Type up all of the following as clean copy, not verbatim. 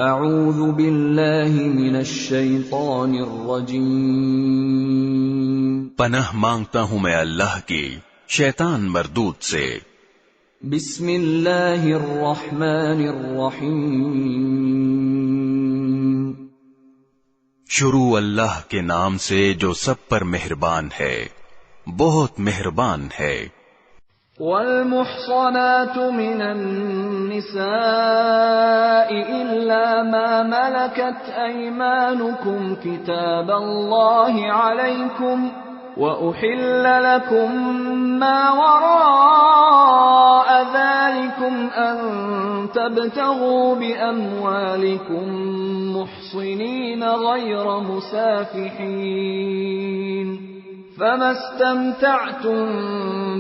اعوذ باللہ من الشیطان الرجیم، پناہ مانگتا ہوں میں اللہ کی شیطان مردود سے۔ بسم اللہ الرحمن الرحیم، شروع اللہ کے نام سے جو سب پر مہربان ہے، بہت مہربان ہے۔ والمحصنات من النساء إلا ما ملكت أيمانكم كتاب الله عليكم، وأحل لكم ما وراء ذلكم أن تبتغوا بأموالكم محصنين غير مسافحين، فما استمتعتم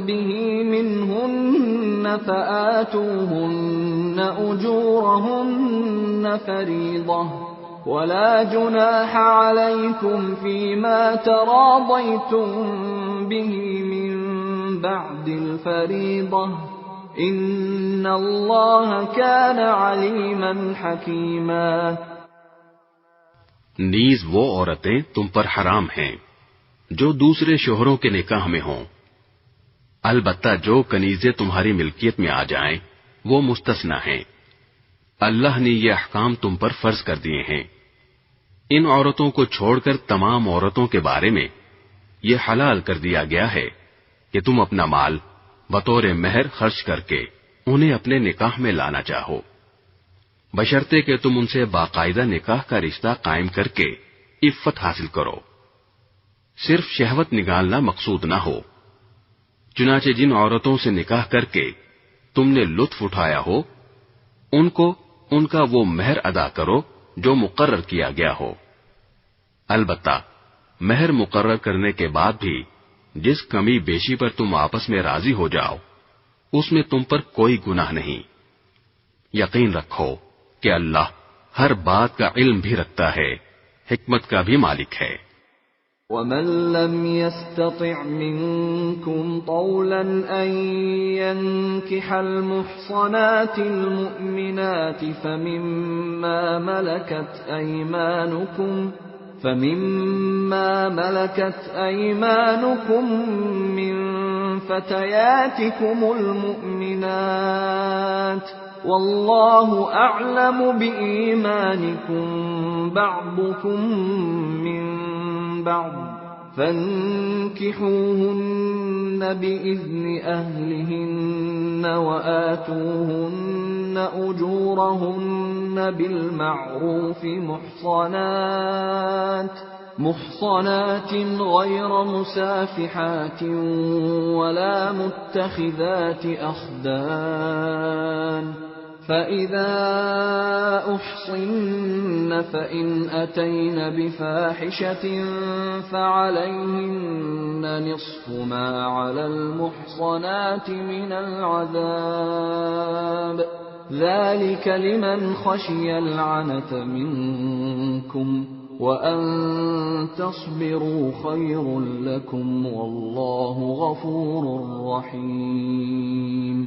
به منهن فآتوهن أجورهن فريضة، ولا جناح عليكم فيما تراضيتم به من بعد الفريضة، إن الله كان عليما حكيما۔ نیز وہ عورتیں تم پر حرام ہیں جو دوسرے شوہروں کے نکاح میں ہوں، البتہ جو کنیزیں تمہاری ملکیت میں آ جائیں وہ مستثنی ہیں۔ اللہ نے یہ احکام تم پر فرض کر دیے ہیں۔ ان عورتوں کو چھوڑ کر تمام عورتوں کے بارے میں یہ حلال کر دیا گیا ہے کہ تم اپنا مال بطور مہر خرچ کر کے انہیں اپنے نکاح میں لانا چاہو، بشرطے کہ تم ان سے باقاعدہ نکاح کا رشتہ قائم کر کے عفت حاصل کرو، صرف شہوت نگالنا مقصود نہ ہو۔ چنانچہ جن عورتوں سے نکاح کر کے تم نے لطف اٹھایا ہو ان کو ان کا وہ مہر ادا کرو جو مقرر کیا گیا ہو۔ البتہ مہر مقرر کرنے کے بعد بھی جس کمی بیشی پر تم آپس میں راضی ہو جاؤ اس میں تم پر کوئی گناہ نہیں۔ یقین رکھو کہ اللہ ہر بات کا علم بھی رکھتا ہے، حکمت کا بھی مالک ہے۔ وَمَن لَّمْ يَسْتَطِعْ مِنكُمْ طَوْلًا أَن يَنكِحَ الْمُحْصَنَاتِ الْمُؤْمِنَاتِ فَمِمَّا مَلَكَتْ أَيْمَانُكُم مِّن فَتَيَاتِكُمُ الْمُؤْمِنَاتِ، وَاللَّهُ أَعْلَمُ بِإِيمَانِكُم بَعْضُكُم مِّن بعض، فانكحوهن بإذن أهلهن وآتوهن أجورهن بالمعروف محصنات غير مسافحات ولا متخذات أخدان، فإذا أحصن فإن أتين بفاحشة فعليهن نصف ما على المحصنات من العذاب، ذلك لمن خشي العنة منكم، وأن تصبروا خير لكم، والله غفور رحيم۔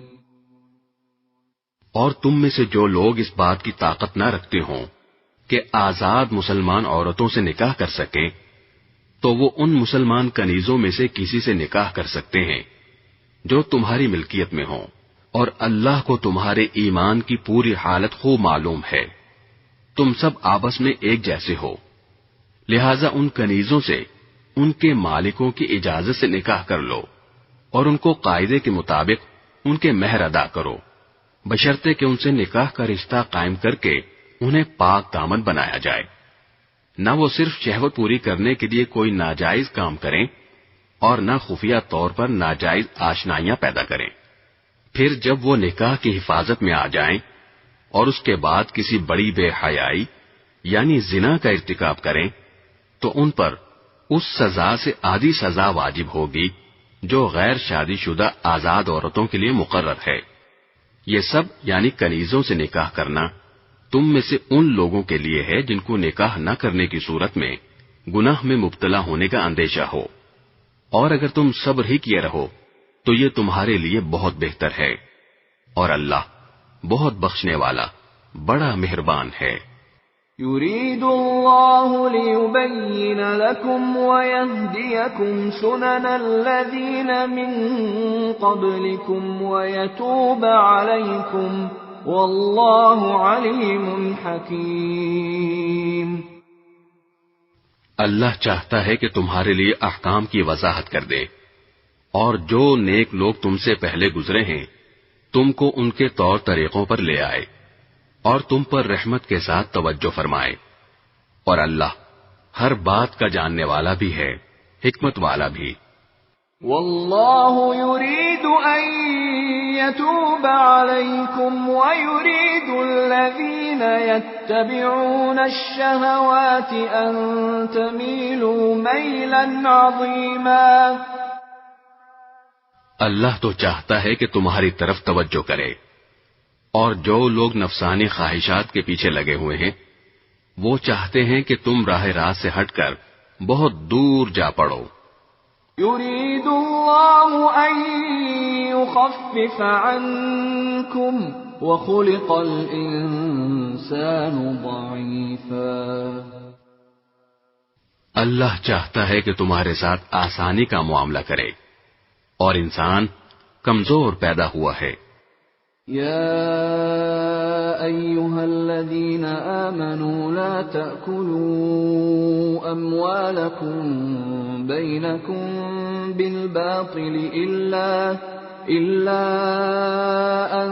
اور تم میں سے جو لوگ اس بات کی طاقت نہ رکھتے ہوں کہ آزاد مسلمان عورتوں سے نکاح کر سکیں تو وہ ان مسلمان کنیزوں میں سے کسی سے نکاح کر سکتے ہیں جو تمہاری ملکیت میں ہوں، اور اللہ کو تمہارے ایمان کی پوری حالت خوب معلوم ہے۔ تم سب آپس میں ایک جیسے ہو، لہذا ان کنیزوں سے ان کے مالکوں کی اجازت سے نکاح کر لو اور ان کو قاعدے کے مطابق ان کے مہر ادا کرو، بشرطے کہ ان سے نکاح کا رشتہ قائم کر کے انہیں پاک دامن بنایا جائے، نہ وہ صرف شہوت پوری کرنے کے لیے کوئی ناجائز کام کریں اور نہ خفیہ طور پر ناجائز آشنائیاں پیدا کریں۔ پھر جب وہ نکاح کی حفاظت میں آ جائیں اور اس کے بعد کسی بڑی بے حیائی یعنی زنا کا ارتکاب کریں تو ان پر اس سزا سے آدھی سزا واجب ہوگی جو غیر شادی شدہ آزاد عورتوں کے لیے مقرر ہے۔ یہ سب یعنی کنیزوں سے نکاح کرنا تم میں سے ان لوگوں کے لیے ہے جن کو نکاح نہ کرنے کی صورت میں گناہ میں مبتلا ہونے کا اندیشہ ہو، اور اگر تم صبر ہی کیے رہو تو یہ تمہارے لیے بہت بہتر ہے، اور اللہ بہت بخشنے والا بڑا مہربان ہے۔ يريد الله ليبين لكم ويهديكم سنن الذين من قبلكم ويتوب عليكم والله عليم حكيم۔ اللہ چاہتا ہے کہ تمہارے لیے احکام کی وضاحت کر دے، اور جو نیک لوگ تم سے پہلے گزرے ہیں تم کو ان کے طور طریقوں پر لے آئے اور تم پر رحمت کے ساتھ توجہ فرمائے، اور اللہ ہر بات کا جاننے والا بھی ہے، حکمت والا بھی۔ واللہ يريد ان يتوب عليكم ويريد الذين يتبعون الشهوات ان تميلوا ميلا عظيما۔ اللہ تو چاہتا ہے کہ تمہاری طرف توجہ کرے، اور جو لوگ نفسانی خواہشات کے پیچھے لگے ہوئے ہیں وہ چاہتے ہیں کہ تم راہ راست سے ہٹ کر بہت دور جا پڑو۔ يريد الله ان يخفف عنكم وخلق الانسان ضعيفا۔ اللہ چاہتا ہے کہ تمہارے ساتھ آسانی کا معاملہ کرے، اور انسان کمزور پیدا ہوا ہے۔ يا أيها الذين آمنوا لا تأكلوا أموالكم بينكم بالباطل إلا أن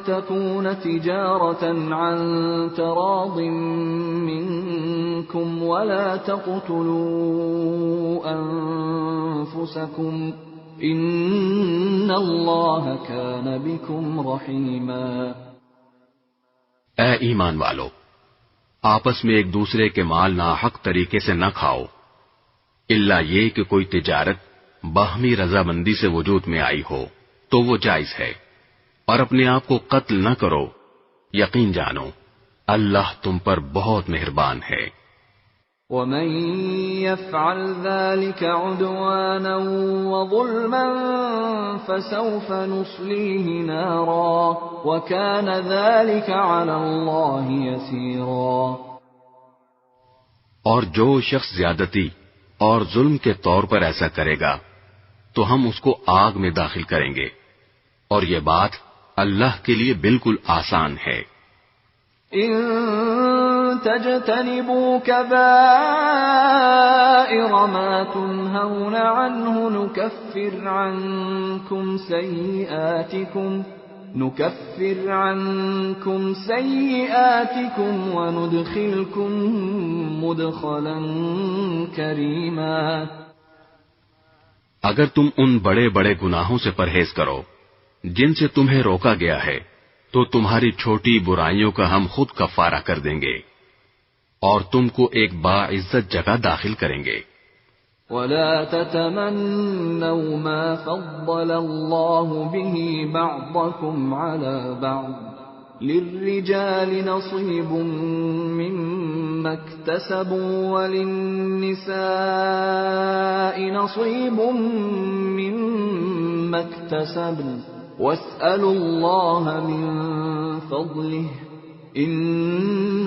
تكون تجارة عن تراض منكم ولا تقتلوا أنفسكم ان اللہ کان بکم رحیما۔ اے ایمان والو، آپس میں ایک دوسرے کے مال ناحق طریقے سے نہ کھاؤ، الا یہ کہ کوئی تجارت باہمی رضامندی سے وجود میں آئی ہو تو وہ جائز ہے، اور اپنے آپ کو قتل نہ کرو، یقین جانو اللہ تم پر بہت مہربان ہے۔ ومن يفعل ذلك عدوانا وظلما فسوف نصليه نارا وكان ذلك على الله يسيرا۔ اور جو شخص زیادتی اور ظلم کے طور پر ایسا کرے گا تو ہم اس کو آگ میں داخل کریں گے، اور یہ بات اللہ کے لیے بالکل آسان ہے۔ ان تجتنبوا كبائر ما تنهون عنه نكفر عنكم سيئاتكم وندخلكم مدخلا كريما۔ اگر تم ان بڑے بڑے گناہوں سے پرہیز کرو جن سے تمہیں روکا گیا ہے تو تمہاری چھوٹی برائیوں کا ہم خود کفارہ کر دیں گے، اور تم کو ایک باعزت جگہ داخل کریں گے۔ وَلَا تَتَمَنَّوْا مَا فَضَّلَ اللَّهُ بِهِ بَعْضَكُمْ عَلَى بَعْضٍ لِلرِّجَالِ نَصِيبٌ مِّمَّا اكْتَسَبُوا وَلِلنِّسَاءِ نَصِيبٌ مِّمَّا اكْتَسَبْنَ وَاسْأَلُوا اللَّهَ مِن فَضْلِهِ ان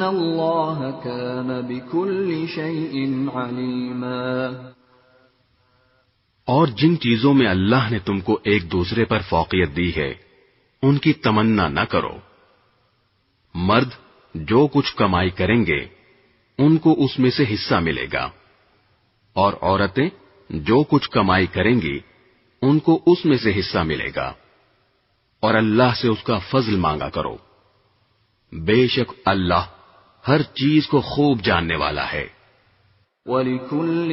اللہ کان بکل شیء علیما۔ اور جن چیزوں میں اللہ نے تم کو ایک دوسرے پر فوقیت دی ہے ان کی تمنا نہ کرو۔ مرد جو کچھ کمائی کریں گے ان کو اس میں سے حصہ ملے گا، اور عورتیں جو کچھ کمائی کریں گی ان کو اس میں سے حصہ ملے گا، اور اللہ سے اس کا فضل مانگا کرو، بے شک اللہ ہر چیز کو خوب جاننے والا ہے۔ وَلِكُلٍّ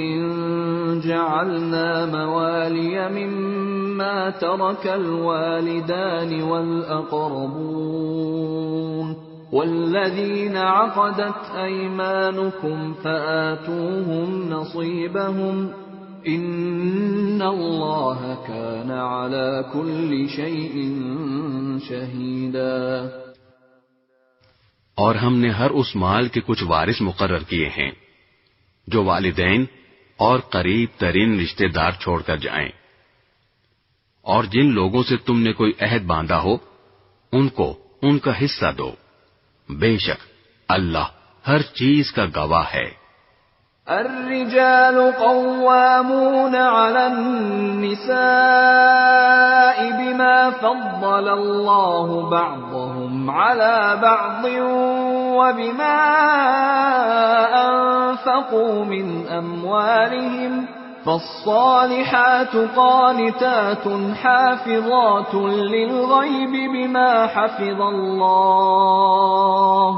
جَعَلْنَا مَوَالِيَ مِمَّا تَرَكَ الْوَالِدَانِ وَالْأَقْرَبُونَ وَالَّذِينَ عَقَدَتْ أَيْمَانُكُمْ فَآتُوهُمْ نَصِيبَهُمْ إِنَّ اللَّهَ كَانَ عَلَى كُلِّ شَيْءٍ شَهِيدًا۔ اور ہم نے ہر اس مال کے کچھ وارث مقرر کیے ہیں جو والدین اور قریب ترین رشتہ دار چھوڑ کر جائیں، اور جن لوگوں سے تم نے کوئی عہد باندھا ہو ان کو ان کا حصہ دو، بے شک اللہ ہر چیز کا گواہ ہے۔ الرجال قوامون على النساء بما فضل الله بعضهم على بعض وبما أنفقوا من أموالهم فالصالحات قانتات حافظات للغيب بما حفظ الله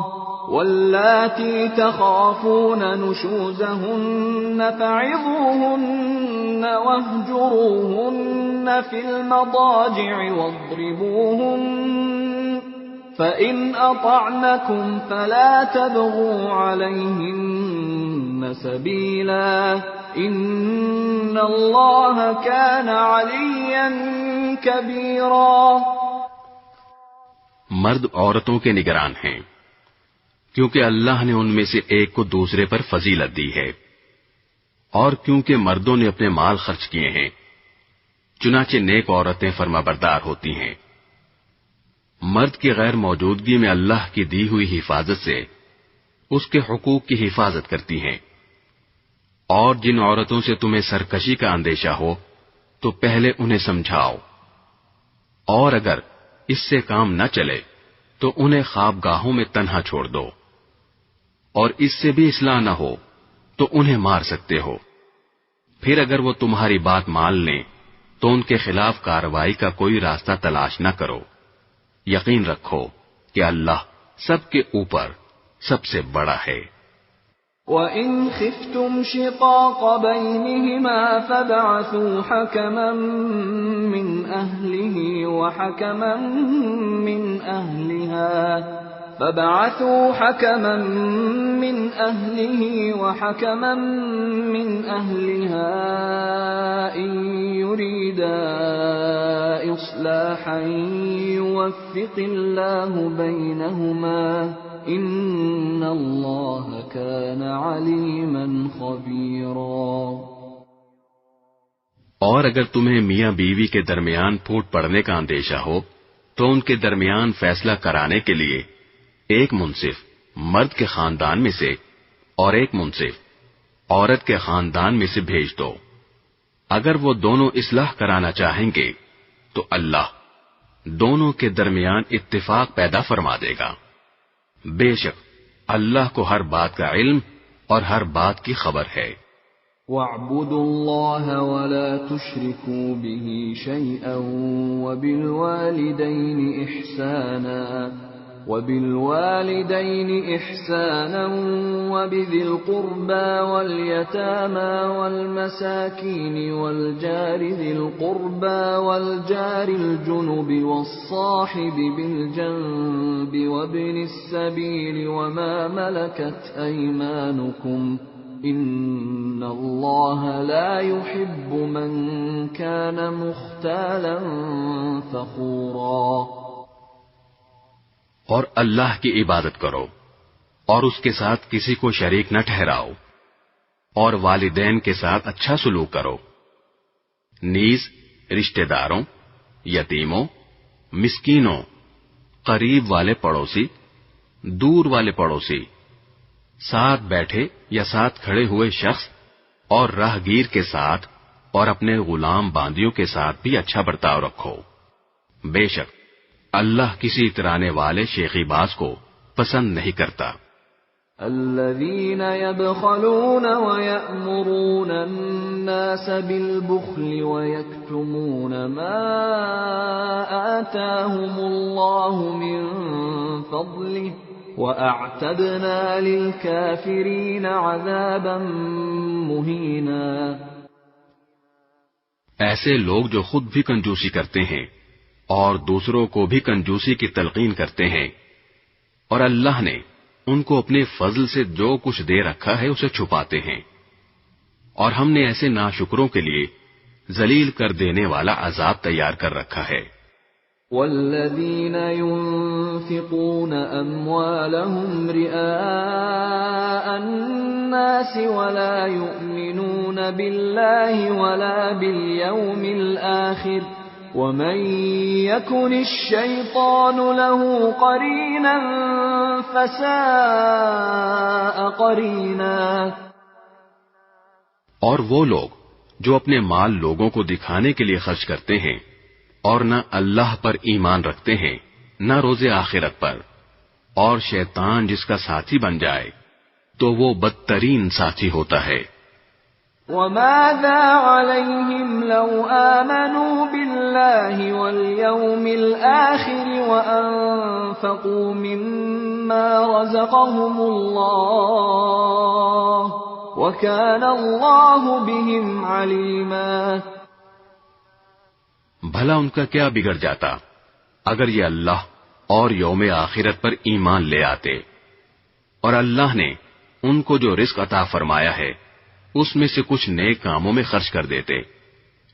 واللاتي تخافون نشوزهن فعظوهن واهجروهن في المضاجع واضربوهن فإن أطعنكم فلا تبغوا عليهن سبيلا إن الله كان عليا كبيرا۔ مرد عورتوں کے نگران ہیں کیونکہ اللہ نے ان میں سے ایک کو دوسرے پر فضیلت دی ہے، اور کیونکہ مردوں نے اپنے مال خرچ کیے ہیں، چنانچہ نیک عورتیں فرمانبردار ہوتی ہیں۔ مرد کی غیر موجودگی میں اللہ کی دی ہوئی حفاظت سے اس کے حقوق کی حفاظت کرتی ہیں، اور جن عورتوں سے تمہیں سرکشی کا اندیشہ ہو تو پہلے انہیں سمجھاؤ، اور اگر اس سے کام نہ چلے تو انہیں خوابگاہوں میں تنہا چھوڑ دو، اور اس سے بھی اصلاح نہ ہو تو انہیں مار سکتے ہو۔ پھر اگر وہ تمہاری بات مان لیں تو ان کے خلاف کارروائی کا کوئی راستہ تلاش نہ کرو۔ یقین رکھو کہ اللہ سب کے اوپر سب سے بڑا ہے۔ وَإِنْ خِفْتُمْ شِقَاقَ بَيْنِهِمَا فَابْعَثُوا حَكَمًا مِّنْ أَهْلِهِ وَحَكَمًا مِّنْ أَهْلِهَا إِن يُرِيدَا إِصْلَاحًا يُوَفِّقِ اللَّهُ بَيْنَهُمَا إِنَّ اللَّهَ كَانَ عَلِيمًا خَبِيرًا۔ اور اگر تمہیں میاں بیوی کے درمیان پھوٹ پڑنے کا اندیشہ ہو تو ان کے درمیان فیصلہ کرانے کے لیے ایک منصف مرد کے خاندان میں سے اور ایک منصف عورت کے خاندان میں سے بھیج دو۔ اگر وہ دونوں اصلاح کرانا چاہیں گے تو اللہ دونوں کے درمیان اتفاق پیدا فرما دے گا۔ بے شک اللہ کو ہر بات کا علم اور ہر بات کی خبر ہے۔ وَاعْبُدُوا اللَّهَ وَلَا تُشْرِكُوا بِهِ شَيْئًا وَبِالْوَالِدَيْنِ إِحْسَانًا وَبِذِي الْقُرْبَى وَالْيَتَامَى وَالْمَسَاكِينِ وَالْجَارِ ذِي الْقُرْبَى وَالْجَارِ الْجُنُبِ وَالصَّاحِبِ بِالْجَنبِ وَابْنِ السَّبِيلِ وَمَا مَلَكَتْ أَيْمَانُكُمْ إِنَّ اللَّهَ لَا يُحِبُّ مَنْ كَانَ مُخْتَالًا فَخُورًا۔ اور اللہ کی عبادت کرو اور اس کے ساتھ کسی کو شریک نہ ٹھہراؤ، اور والدین کے ساتھ اچھا سلوک کرو، نیز رشتہ داروں، یتیموں، مسکینوں، قریب والے پڑوسی، دور والے پڑوسی، ساتھ بیٹھے یا ساتھ کھڑے ہوئے شخص اور راہگیر کے ساتھ اور اپنے غلام باندیوں کے ساتھ بھی اچھا برتاؤ رکھو۔ بے شک اللہ کسی اترانے والے شیخی باز کو پسند نہیں کرتا۔ الذين يبخلون ويأمرون الناس بالبخل ويكتمون ما آتاهم الله من فضله وأعتدنا للكافرين عذابا مهينا۔ ایسے لوگ جو خود بھی کنجوسی کرتے ہیں اور دوسروں کو بھی کنجوسی کی تلقین کرتے ہیں، اور اللہ نے ان کو اپنے فضل سے جو کچھ دے رکھا ہے اسے چھپاتے ہیں، اور ہم نے ایسے ناشکروں کے لیے ذلیل کر دینے والا عذاب تیار کر رکھا ہے۔ والذین ينفقون اموالهم رئاء الناس ولا يؤمنون بالله ولا باليوم الآخر ومن يكن الشيطان له قرينا فساء قرینا. اور وہ لوگ جو اپنے مال لوگوں کو دکھانے کے لیے خرچ کرتے ہیں اور نہ اللہ پر ایمان رکھتے ہیں نہ روز آخرت پر، اور شیطان جس کا ساتھی بن جائے تو وہ بدترین ساتھی ہوتا ہے. وَمَاذَا عَلَيْهِمْ لَوْ آمَنُوا بِاللَّهِ وَالْيَوْمِ الْآخِرِ وَأَنفَقُوا مِمَّا رَزَقَهُمُ اللَّهُ وَكَانَ اللَّهُ بِهِمْ عَلِيمًا. بھلا ان کا کیا بگڑ جاتا اگر یہ اللہ اور یوم آخرت پر ایمان لے آتے، اور اللہ نے ان کو جو رزق عطا فرمایا ہے اس میں سے کچھ نیک کاموں میں خرچ کر دیتے،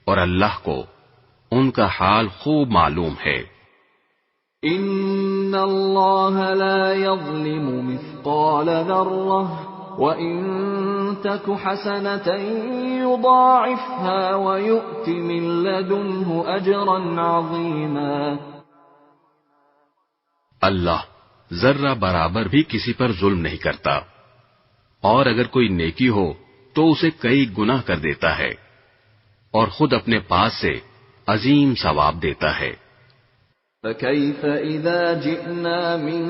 اور اللہ کو ان کا حال خوب معلوم ہے. ان اللہ لا یظلم مثقال ذرہ وَإِن تَكُ حَسَنَةً يُضَاعِفْهَا وَيُؤْتِ مِن لَّدُنْهُ أَجْرًا عَظِيمًا. اللہ ذرہ برابر بھی کسی پر ظلم نہیں کرتا، اور اگر کوئی نیکی ہو تو اسے کئی گنا کر دیتا ہے، اور خود اپنے پاس سے عظیم ثواب دیتا ہے. فَكَيْفَ إِذَا جِئْنَا مِن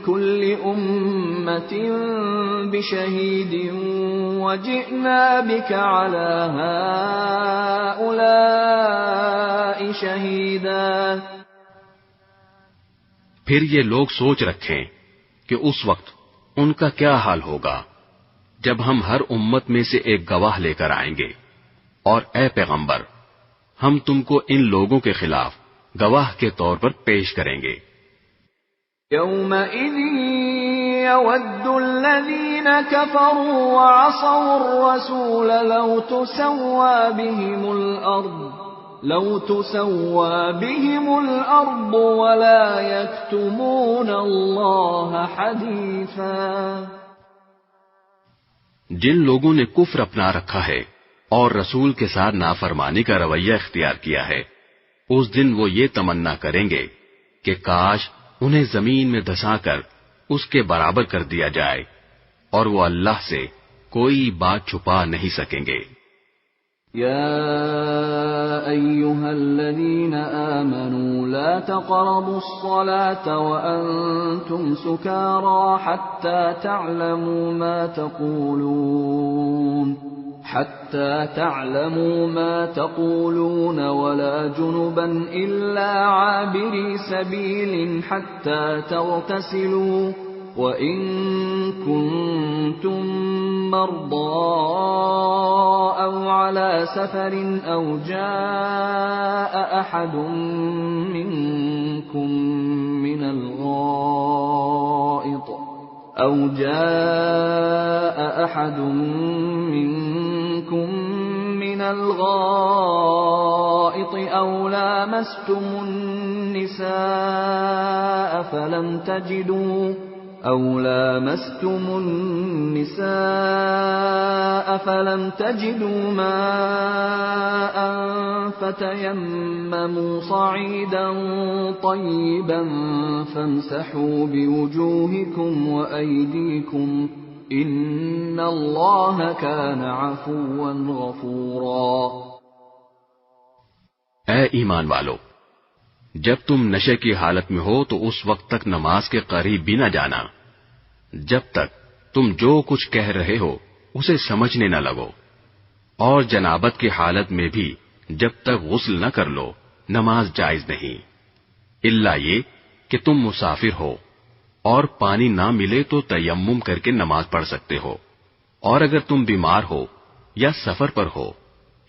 كُلِّ أُمَّةٍ بِشَهِيدٍ وَجِئْنَا بِكَ عَلَى هَٰؤُلَاءِ شَهِيدًا. پھر یہ لوگ سوچ رکھیں کہ اس وقت ان کا کیا حال ہوگا جب ہم ہر امت میں سے ایک گواہ لے کر آئیں گے، اور اے پیغمبر ہم تم کو ان لوگوں کے خلاف گواہ کے طور پر پیش کریں گے. يَوْمَئِذٍ يَوَدُّ الَّذِينَ كَفَرُوا وَعَصَوُا الرَّسُولَ لَوْ تُسَوَّىٰ بِهِمُ الْأَرْضُ وَلَا يَكْتُمُونَ اللَّهَ حَدِيثًا. جن لوگوں نے کفر اپنا رکھا ہے اور رسول کے ساتھ نافرمانی کا رویہ اختیار کیا ہے، اس دن وہ یہ تمنا کریں گے کہ کاش انہیں زمین میں دھسا کر اس کے برابر کر دیا جائے، اور وہ اللہ سے کوئی بات چھپا نہیں سکیں گے. يا أيها الذين آمنوا لا تقربوا الصلاة وأنتم سكارى حتى تعلموا ما تقولون ولا جنبا إلا عابري سبيل حتى تغتسلوا وَإِن كُنتُم مَّرْضَىٰ أَوْ عَلَىٰ سَفَرٍ أَوْ جَاءَ أَحَدٌ مِّنكُم مِّنَ الْغَائِطِ أَوْ لَامَسْتُمُ النِّسَاءَ فَلَمْ تَجِدُوا مَاءً فَتَيَمَّمُوا صَعِيدًا طَيِّبًا فَامْسَحُوا بِوُجُوهِكُمْ وَأَيْدِيكُمْ إِنَّ اللَّهَ كَانَ عَفُوًّا غَفُورًا. اے ایمان والو، جب تم نشے کی حالت میں ہو تو اس وقت تک نماز کے قریب بھی نہ جانا جب تک تم جو کچھ کہہ رہے ہو اسے سمجھنے نہ لگو، اور جنابت کی حالت میں بھی جب تک غسل نہ کر لو نماز جائز نہیں، الا یہ کہ تم مسافر ہو اور پانی نہ ملے تو تیمم کر کے نماز پڑھ سکتے ہو، اور اگر تم بیمار ہو یا سفر پر ہو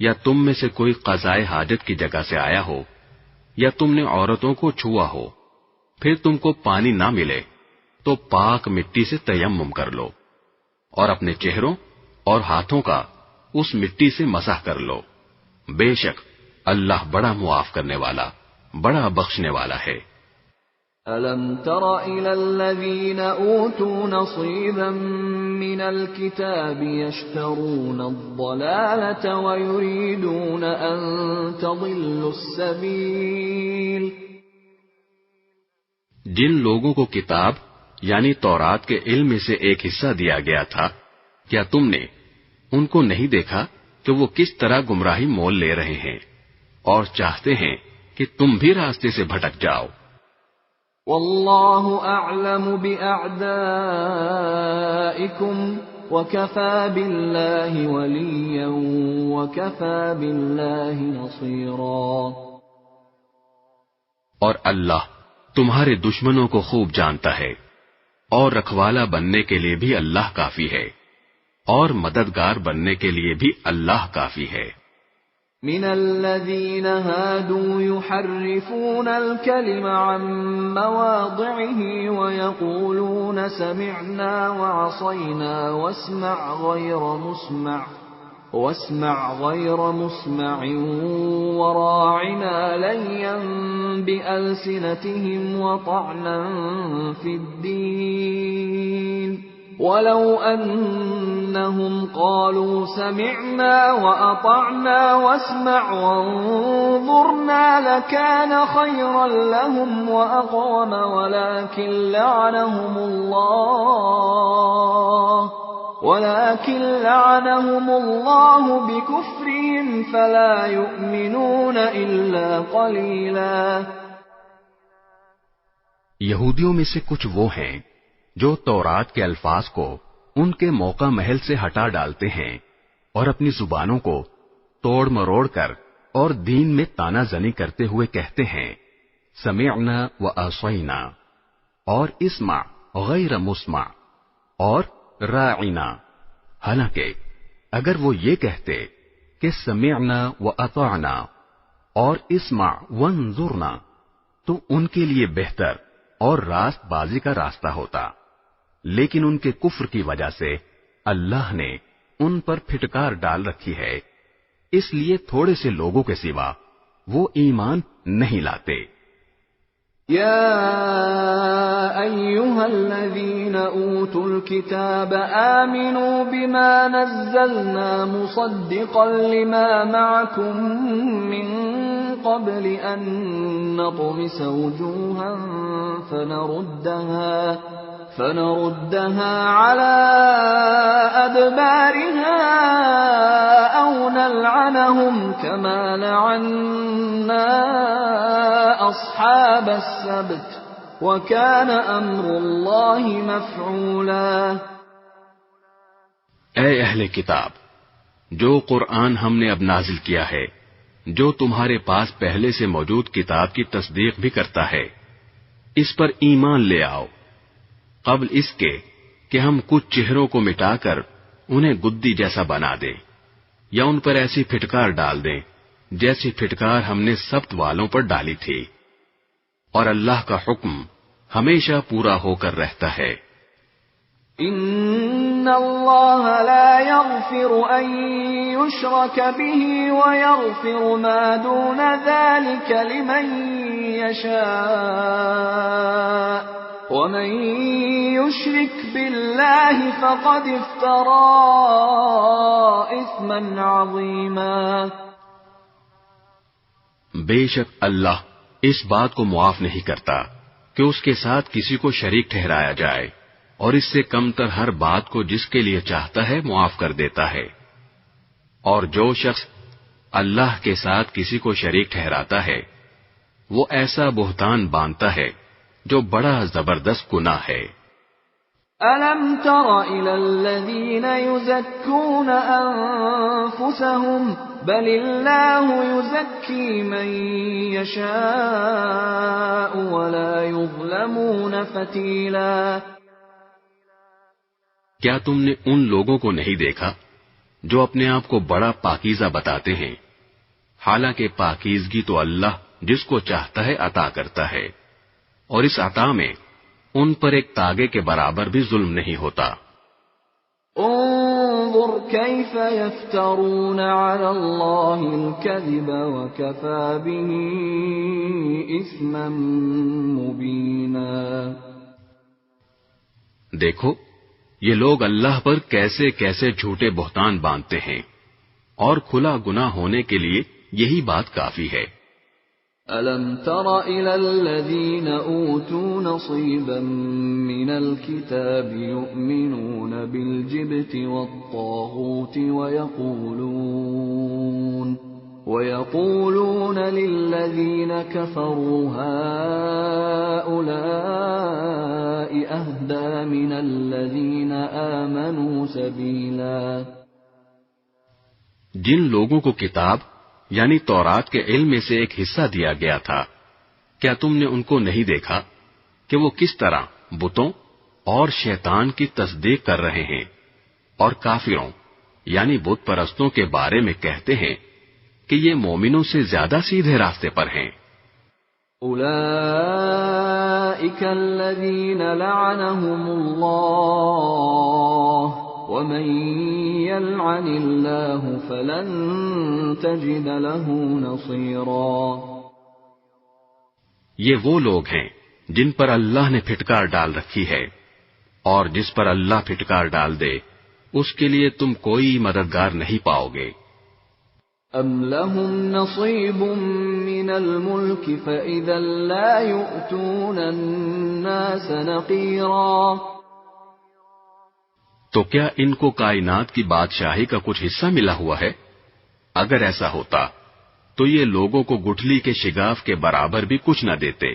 یا تم میں سے کوئی قضائے حاجت کی جگہ سے آیا ہو یا تم نے عورتوں کو چھوا ہو، پھر تم کو پانی نہ ملے تو پاک مٹی سے تیمم کر لو، اور اپنے چہروں اور ہاتھوں کا اس مٹی سے مسح کر لو. بے شک اللہ بڑا معاف کرنے والا، بڑا بخشنے والا ہے. أَلَمْ تَرَ إِلَى الَّذِينَ أُوتُوا نَصِيبًا مِّنَ الْكِتَابِ يَشْتَرُونَ الضَّلَالَةَ وَيُرِيدُونَ أَن تَضِلُّوا السَّبِيلَ. جن لوگوں کو کتاب یعنی تورات کے علم میں سے ایک حصہ دیا گیا تھا، کیا تم نے ان کو نہیں دیکھا کہ وہ کس طرح گمراہی مول لے رہے ہیں اور چاہتے ہیں کہ تم بھی راستے سے بھٹک جاؤ؟ واللہ اعلم باعدائکم وکفى باللہ ولیا وکفى باللہ نصیرا، اور اللہ تمہارے دشمنوں کو خوب جانتا ہے، اور رکھوالا بننے کے لیے بھی اللہ کافی ہے، اور مددگار بننے کے لیے بھی اللہ کافی ہے۔ من الذين هادوا يحرفون الكلم عن مواضعه ويقولون سمعنا وعصينا واسمع غير مسمع وراعنا ليا بألسنتهم وطعنا في الدين ولو أنهم قالوا سمعنا وأطعنا واسمع وانظرنا لكان خيرا لهم وأقوم ولكن لعنهم الله بكفرهم فلا يؤمنون إلا قليلا۔ یہودیوں میں سے کچھ وہ ہیں جو تورات کے الفاظ کو ان کے موقع محل سے ہٹا ڈالتے ہیں اور اپنی زبانوں کو توڑ مروڑ کر اور دین میں تانا زنی کرتے ہوئے کہتے ہیں سمعنا و عصینا، اور اسمع غیر مسمع، اور راعنا، حالانکہ اگر وہ یہ کہتے کہ سمعنا و اطعنا اور اسمع وانظرنا تو ان کے لیے بہتر اور راست بازی کا راستہ ہوتا، لیکن ان کے کفر کی وجہ سے اللہ نے ان پر پھٹکار ڈال رکھی ہے، اس لیے تھوڑے سے لوگوں کے سوا وہ ایمان نہیں لاتے۔ یا ایھا الذین اوتوا الکتاب آمنوا بما نزلنا مصدقا لما معکم من قبل ان نطمس وجوها فنردها على أدبارها أو نلعنهم كما لعنا أصحاب السبت وكان أمر الله مفعولا۔ اے اہل کتاب، جو قرآن ہم نے اب نازل کیا ہے، جو تمہارے پاس پہلے سے موجود کتاب کی تصدیق بھی کرتا ہے، اس پر ایمان لے آؤ قبل اس کے کہ ہم کچھ چہروں کو مٹا کر انہیں گدی جیسا بنا دیں، یا ان پر ایسی پھٹکار ڈال دیں جیسی پھٹکار ہم نے سبت والوں پر ڈالی تھی، اور اللہ کا حکم ہمیشہ پورا ہو کر رہتا ہے۔ ان اللہ لا یغفر ان یشرک به ویغفر ما دون ذلك لمن یشاء ومن یشرک باللہ فقد افترى اثما عظیما۔ بے شک اللہ اس بات کو معاف نہیں کرتا کہ اس کے ساتھ کسی کو شریک ٹھہرایا جائے، اور اس سے کم تر ہر بات کو جس کے لیے چاہتا ہے معاف کر دیتا ہے، اور جو شخص اللہ کے ساتھ کسی کو شریک ٹھہراتا ہے وہ ایسا بہتان باندھتا ہے جو بڑا زبردست گناہ ہے۔ أَلَمْ تَرَ إِلَى الَّذِينَ يُزَكُّونَ أَنفُسَهُمْ بَلِ اللَّهُ يُزَكِّي مَن يَشَاءُ وَلَا يُظْلَمُونَ فَتِيلًا۔ کیا تم نے ان لوگوں کو نہیں دیکھا جو اپنے آپ کو بڑا پاکیزہ بتاتے ہیں، حالانکہ پاکیزگی تو اللہ جس کو چاہتا ہے عطا کرتا ہے، اور اس عطا میں ان پر ایک تاگے کے برابر بھی ظلم نہیں ہوتا۔ انظر کیف یفترون علی اللہ الکذب وکفی به اثما مبینا۔ دیکھو یہ لوگ اللہ پر کیسے کیسے جھوٹے بہتان باندھتے ہیں، اور کھلا گناہ ہونے کے لیے یہی بات کافی ہے۔ أَلَمْ تَرَ إِلَى الَّذِينَ أُوتُوا نَصِيبًا مِّنَ الْكِتَابِ يُؤْمِنُونَ بِالْجِبْتِ وَالطَّاغُوتِ وَيَقُولُونَ لِلَّذِينَ كَفَرُوا هَٰؤُلَاءِ أَهْدَىٰ مِنَ الَّذِينَ آمَنُوا سَبِيلًا۔ جن لوگوں کو کتاب یعنی تورات کے علم میں سے ایک حصہ دیا گیا تھا، کیا تم نے ان کو نہیں دیکھا کہ وہ کس طرح بتوں اور شیطان کی تصدیق کر رہے ہیں، اور کافروں یعنی بت پرستوں کے بارے میں کہتے ہیں کہ یہ مومنوں سے زیادہ سیدھے راستے پر ہیں۔ اولئک الذین لعنهم اللہ ومن يلعن اللہ فلن تجد له نصیرا۔ یہ وہ لوگ ہیں جن پر اللہ نے پھٹکار ڈال رکھی ہے، اور جس پر اللہ پھٹکار ڈال دے اس کے لیے تم کوئی مددگار نہیں پاؤ گے۔ ام لهم نصیب من الملک فاذا لا یؤتون الناس نقیرا۔ تو کیا ان کو کائنات کی بادشاہی کا کچھ حصہ ملا ہوا ہے؟ اگر ایسا ہوتا تو یہ لوگوں کو گٹھلی کے شگاف کے برابر بھی کچھ نہ دیتے۔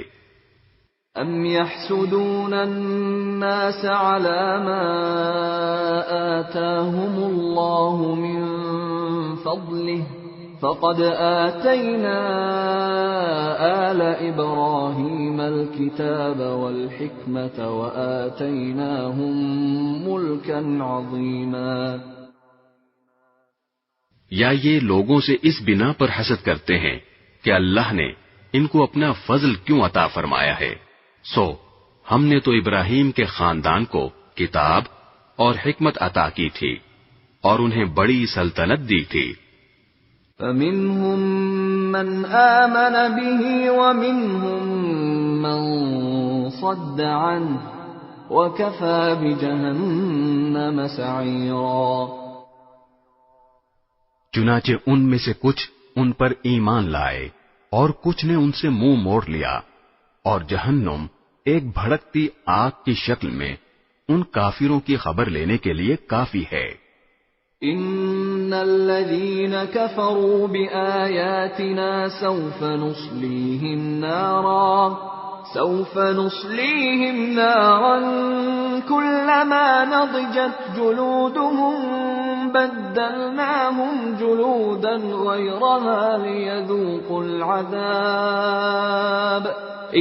ام يحسدون الناس على ما آتاهم الله من فضله فقد آتينا آل إبراهيم الكتاب والحكمة وآتيناهم ملكا عظيما۔ یا یہ لوگوں سے اس بنا پر حسد کرتے ہیں کہ اللہ نے ان کو اپنا فضل کیوں عطا فرمایا ہے، سو ہم نے تو ابراہیم کے خاندان کو کتاب اور حکمت عطا کی تھی اور انہیں بڑی سلطنت دی تھی۔ فَمِنْهُمْ مَنْ آمَنَ بِهِ وَمِنْهُمْ مَنْ صَدَّ عَنْهُ وَكَفَى بِجَهَنَّمَ سَعِيرًا۔ چنانچہ ان میں سے کچھ ان پر ایمان لائے اور کچھ نے ان سے منہ موڑ لیا، اور جہنم ایک بھڑکتی آگ کی شکل میں ان کافروں کی خبر لینے کے لیے کافی ہے۔ ان الذين كفروا بآياتنا سوف نصليهم نارا كلما نضجت جلودهم بدلناهم جلودا غيرها ليذوقوا العذاب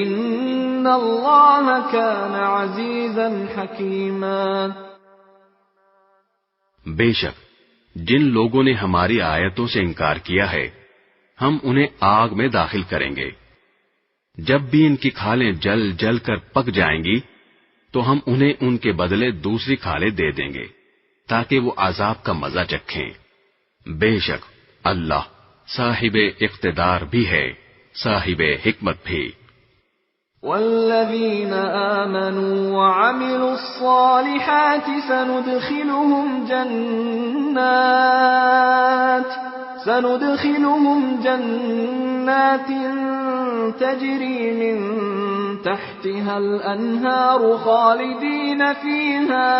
ان الله كان عزيزا حكيما۔ بے شک جن لوگوں نے ہماری آیتوں سے انکار کیا ہے ہم انہیں آگ میں داخل کریں گے، جب بھی ان کی کھالیں جل جل کر پک جائیں گی تو ہم انہیں ان کے بدلے دوسری کھالیں دے دیں گے تاکہ وہ عذاب کا مزہ چکھیں۔ بے شک اللہ صاحب اقتدار بھی ہے، صاحب حکمت بھی۔ والذین آمنوا وعملوا الصالحات سندخلهم جنات تجری من تحتها الانہار خالدین فیہا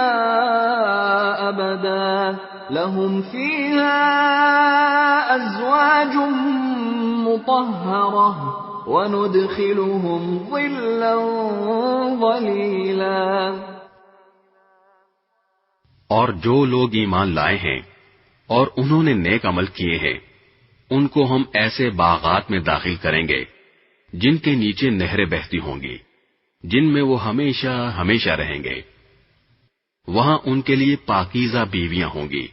ابدا لهم فیہا ازواج مطہرہ وَنُدْخِلُهُمْ ظِلًّا ظَلِيلًا۔ اور جو لوگ ایمان لائے ہیں اور انہوں نے نیک عمل کیے ہیں ان کو ہم ایسے باغات میں داخل کریں گے جن کے نیچے نہریں بہتی ہوں گی، جن میں وہ ہمیشہ ہمیشہ رہیں گے، وہاں ان کے لیے پاکیزہ بیویاں ہوں گی،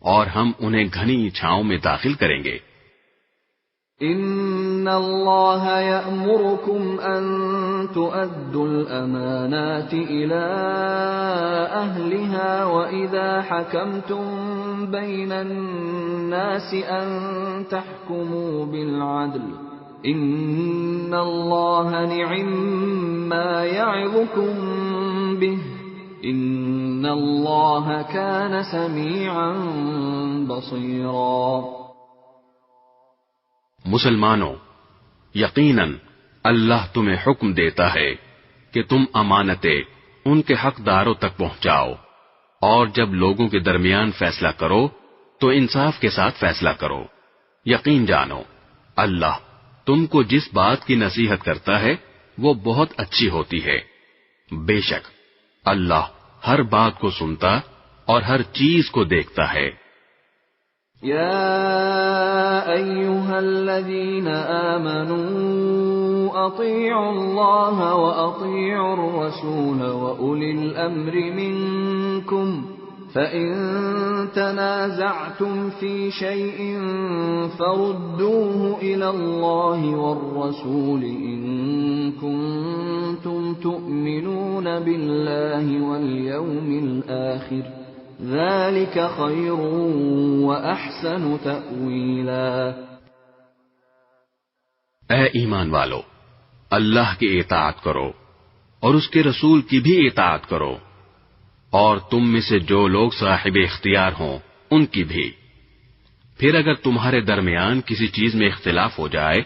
اور ہم انہیں گھنی چھاؤں میں داخل کریں گے۔ ان اللہ یأمرکم ان تؤدوا الامانات الى اہلها واذا حکمتم بین الناس ان تحکموا بالعدل ان اللہ نعم ما یعظکم به ان اللہ کان سمیعا بصیرا۔ مسلمانوں، یقیناً اللہ تمہیں حکم دیتا ہے کہ تم امانتیں ان کے حقداروں تک پہنچاؤ، اور جب لوگوں کے درمیان فیصلہ کرو تو انصاف کے ساتھ فیصلہ کرو۔ یقین جانو اللہ تم کو جس بات کی نصیحت کرتا ہے وہ بہت اچھی ہوتی ہے۔ بے شک اللہ ہر بات کو سنتا اور ہر چیز کو دیکھتا ہے۔ يا أيها الذين آمنوا أطيعوا الله وأطيعوا الرسول وأولي الأمر منكم فإن تنازعتم في شيء فردوه إلى الله والرسول إن كنتم تؤمنون بالله واليوم الآخر ذلك خير وأحسن تأويلا۔ اے ایمان والو، اللہ کی اطاعت کرو اور اس کے رسول کی بھی اطاعت کرو، اور تم میں سے جو لوگ صاحب اختیار ہوں ان کی بھی۔ پھر اگر تمہارے درمیان کسی چیز میں اختلاف ہو جائے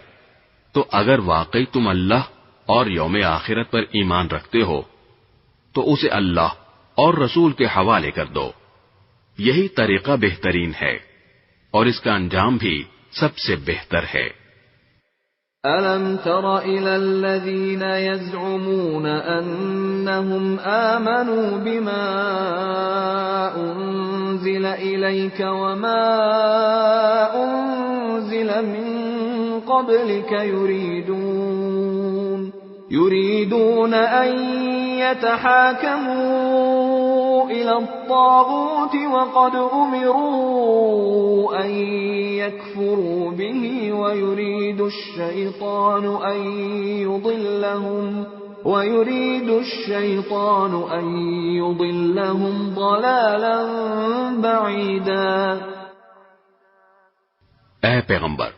تو اگر واقعی تم اللہ اور یوم آخرت پر ایمان رکھتے ہو تو اسے اللہ اور رسول کے حوالے کر دو، یہی طریقہ بہترین ہے اور اس کا انجام بھی سب سے بہتر ہے۔ أَلَمْ تَرَ إِلَى الَّذِينَ يَزْعُمُونَ أَنَّهُمْ آمَنُوا بِمَا أُنزِلَ إِلَيْكَ وَمَا أُنزِلَ مِن قَبْلِكَ يُرِيدُونَ أَن يَتَحَاكَمُوا إِلَى الطَّاغُوتِ وَقَدْ أُمِرُوا أَن يَكْفُرُوا بِهِ وَيُرِيدُ الشَّيْطَانُ أَن يُضِلَّهُمْ ضَلَالًا بَعِيدًا۔ اے پیغمبر،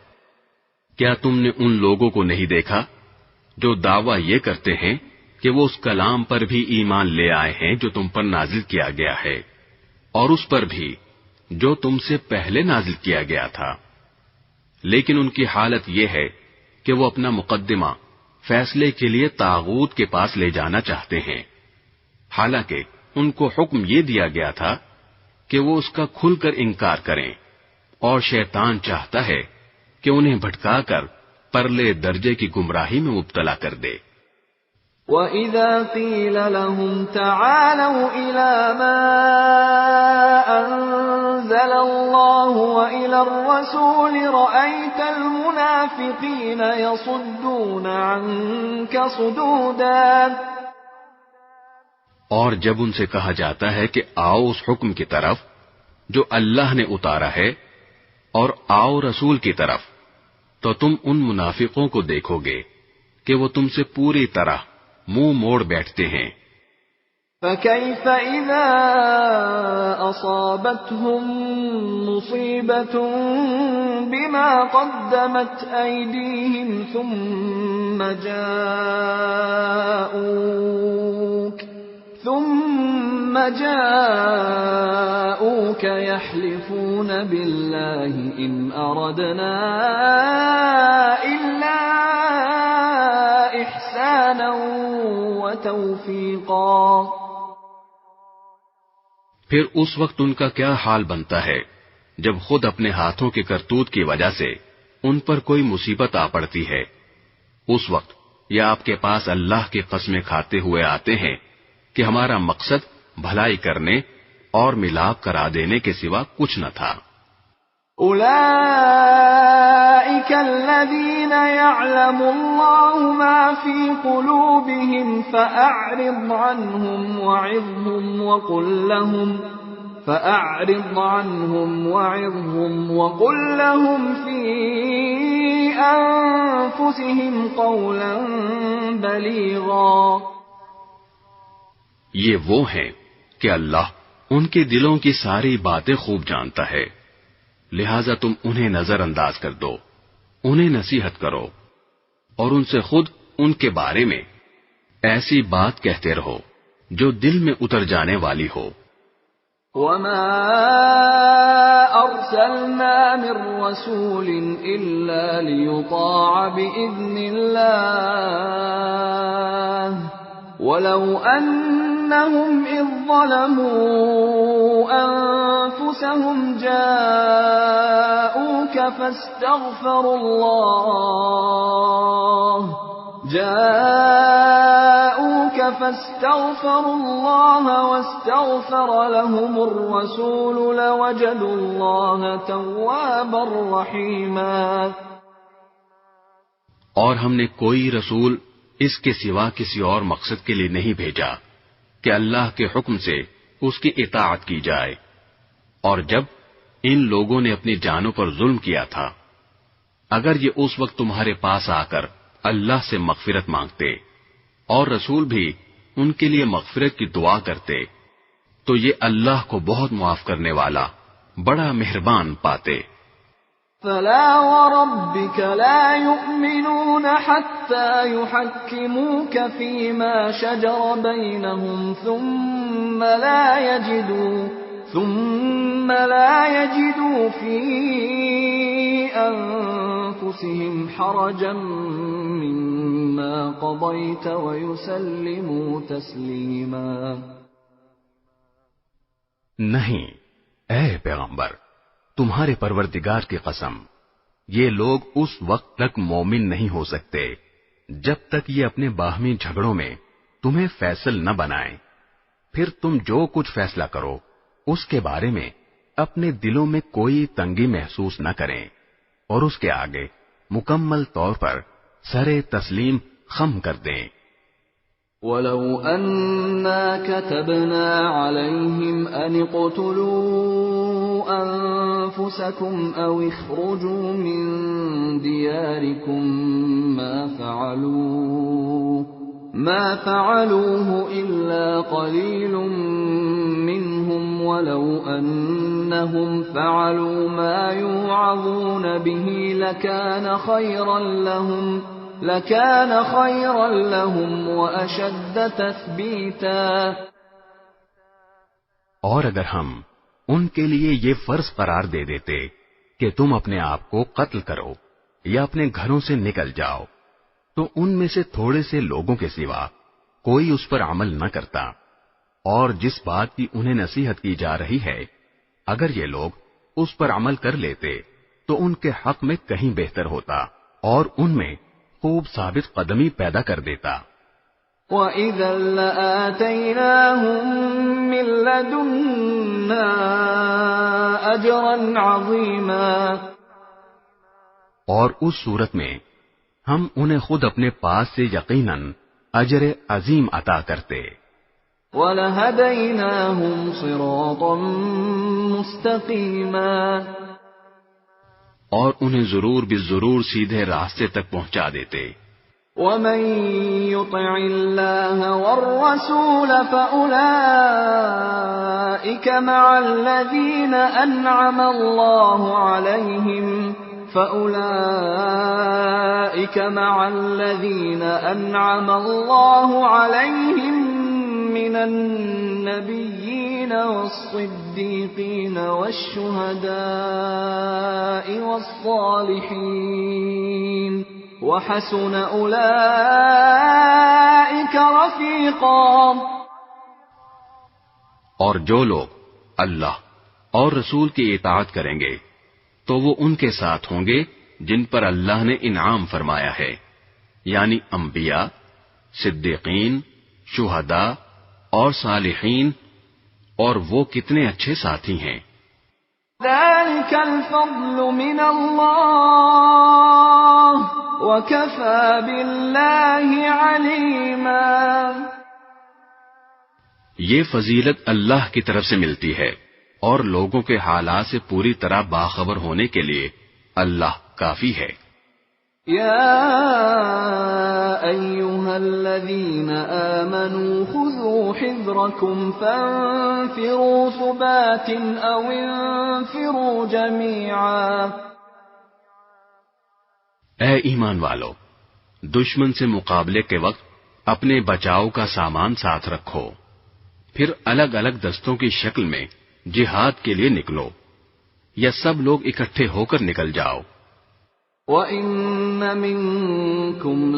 کیا تم نے ان لوگوں کو نہیں دیکھا جو دعویٰ یہ کرتے ہیں کہ وہ اس کلام پر بھی ایمان لے آئے ہیں جو تم پر نازل کیا گیا ہے، اور اس پر بھی جو تم سے پہلے نازل کیا گیا تھا، لیکن ان کی حالت یہ ہے کہ وہ اپنا مقدمہ فیصلے کے لیے طاغوت کے پاس لے جانا چاہتے ہیں، حالانکہ ان کو حکم یہ دیا گیا تھا کہ وہ اس کا کھل کر انکار کریں، اور شیطان چاہتا ہے کہ انہیں بھٹکا کر پرلے درجے کی گمراہی میں مبتلا کر دے۔ وَإِذَا قِيلَ لَهُمْ تَعَالَوْا إِلَى مَا أَنزَلَ اللَّهُ وَإِلَى الرَّسُولِ رَأَيْتَ الْمُنَافِقِينَ يَصُدُّونَ عَنكَ صُدُودًا۔ اور جب ان سے کہا جاتا ہے کہ آؤ اس حکم کی طرف جو اللہ نے اتارا ہے اور آؤ رسول کی طرف، تو تم ان منافقوں کو دیکھو گے کہ وہ تم سے پوری طرح منہ موڑ بیٹھتے ہیں۔ فَكَيْفَ إِذَا أَصَابَتْهُم مُّصِيبَةٌ بِمَا قَدَّمَتْ أَيْدِيهِمْ ثُمَّ جَاءُوكَ يَحْلِفُونَ بِاللَّهِ إِنْ أَرَدْنَا إِلَّا إِحْسَانًا وَتَوْفِيقًا۔ پھر اس وقت ان کا کیا حال بنتا ہے جب خود اپنے ہاتھوں کے کرتوت کی وجہ سے ان پر کوئی مصیبت آ پڑتی ہے۔ اس وقت یہ آپ کے پاس اللہ کی قسمیں کھاتے ہوئے آتے ہیں کہ ہمارا مقصد بھلائی کرنے اور ملاپ کرا دینے کے سوا کچھ نہ تھا۔ أولئك الذين يعلم الله ما في قلوبهم فأعرض عنهم وعظهم وقل لهم في أنفسهم قولا بليغا۔ یہ وہ ہیں کہ اللہ ان کے دلوں کی ساری باتیں خوب جانتا ہے، لہذا تم انہیں نظر انداز کر دو، انہیں نصیحت کرو اور ان سے خود ان کے بارے میں ایسی بات کہتے رہو جو دل میں اتر جانے والی ہو۔ وَمَا أرسلنا من رسول إلا ليطاع بإذن الله ولو أنهم إذ ظلموا أنفسهم جاءوك فاستغفروا الله واستغفر لهم الرسول لوجدوا الله توابا رحيما. اور ہم نے کوئی رسول اس کے سوا کسی اور مقصد کے لیے نہیں بھیجا کہ اللہ کے حکم سے اس کی اطاعت کی جائے. اور جب ان لوگوں نے اپنی جانوں پر ظلم کیا تھا، اگر یہ اس وقت تمہارے پاس آ کر اللہ سے مغفرت مانگتے اور رسول بھی ان کے لیے مغفرت کی دعا کرتے تو یہ اللہ کو بہت معاف کرنے والا بڑا مہربان پاتے. فلا وربك لا يؤمنون حتى يحكموك فيما شجر بينهم ثم لا يجدوا في أنفسهم حرجا مما قضيت ويسلموا تسليما. نہیں اے پیغمبر، تمہارے پروردگار کی قسم، یہ لوگ اس وقت تک مومن نہیں ہو سکتے جب تک یہ اپنے باہمی جھگڑوں میں تمہیں فیصل نہ بنائیں. پھر تم جو کچھ فیصلہ کرو اس کے بارے میں اپنے دلوں میں کوئی تنگی محسوس نہ کریں اور اس کے آگے مکمل طور پر سرے تسلیم خم کر دیں. وَلَوْ أَنَّا كَتَبْنَا عَلَيْهِمْ أَنِ اقْتُلُوا أَنفُسَكُمْ أَوْ اخْرُجُوا مِنْ دِيَارِكُمْ مَا فَعَلُوهُ إِلَّا قَلِيلٌ مِّنْهُمْ وَلَوْ أَنَّهُمْ فَعَلُوا مَا يُوعَظُونَ بِهِ لَكَانَ خَيْرًا لَهُمْ وَأَشَدَّ تَثْبِيتًا. اور اگر ہم ان کے لیے یہ فرض قرار دے دیتے کہ تم اپنے آپ کو قتل کرو یا اپنے گھروں سے نکل جاؤ تو ان میں سے تھوڑے سے لوگوں کے سوا کوئی اس پر عمل نہ کرتا. اور جس بات کی انہیں نصیحت کی جا رہی ہے اگر یہ لوگ اس پر عمل کر لیتے تو ان کے حق میں کہیں بہتر ہوتا اور ان میں خوب ثابت قدمی پیدا کر دیتا. وَإِذًا لَآتَيْنَاهُمْ مِن لَّدُنَّا أَجْرًا عَظِيمًا. اور اس صورت میں ہم انہیں خود اپنے پاس سے یقیناً اجر عظیم عطا کرتے. وَلَهَدَيْنَاهُمْ صِرَاطًا مُسْتَقِيمًا. اور انہیں ضرور بالضرور سیدھے راستے تک پہنچا دیتے. وَمَن يُطِعِ اللَّهَ وَالرَّسُولَ فَأُولَئِكَ مَعَ الَّذِينَ أَنْعَمَ اللَّهُ عَلَيْهِمْ مِنَ النَّبِيِّينَ وَالصِّدِّيقِينَ وَالشُّهَدَاءِ وَالصَّالِحِينَ وَحَسُنَ أُولَئِكَ رَفِيقًا. اور جو لوگ اللہ اور رسول کی اطاعت کریں گے تو وہ ان کے ساتھ ہوں گے جن پر اللہ نے انعام فرمایا ہے، یعنی انبیاء، صدیقین، شہداء اور صالحین، اور وہ کتنے اچھے ساتھی ہیں. ذَلِكَ الْفَضْلُ مِنَ اللَّهِ وَكَفَى بِاللَّهِ عَلِيمًا. یہ فضیلت اللہ کی طرف سے ملتی ہے اور لوگوں کے حالات سے پوری طرح باخبر ہونے کے لیے اللہ کافی ہے. يا أيها الذين آمنوا خذوا حذركم فانفروا ثبات أو انفروا جميعا. اے ایمان والو، دشمن سے مقابلے کے وقت اپنے بچاؤ کا سامان ساتھ رکھو، پھر الگ الگ دستوں کی شکل میں جہاد کے لیے نکلو، یا سب لوگ اکٹھے ہو کر نکل جاؤ۔ وَإِنَّ مِنكُمْ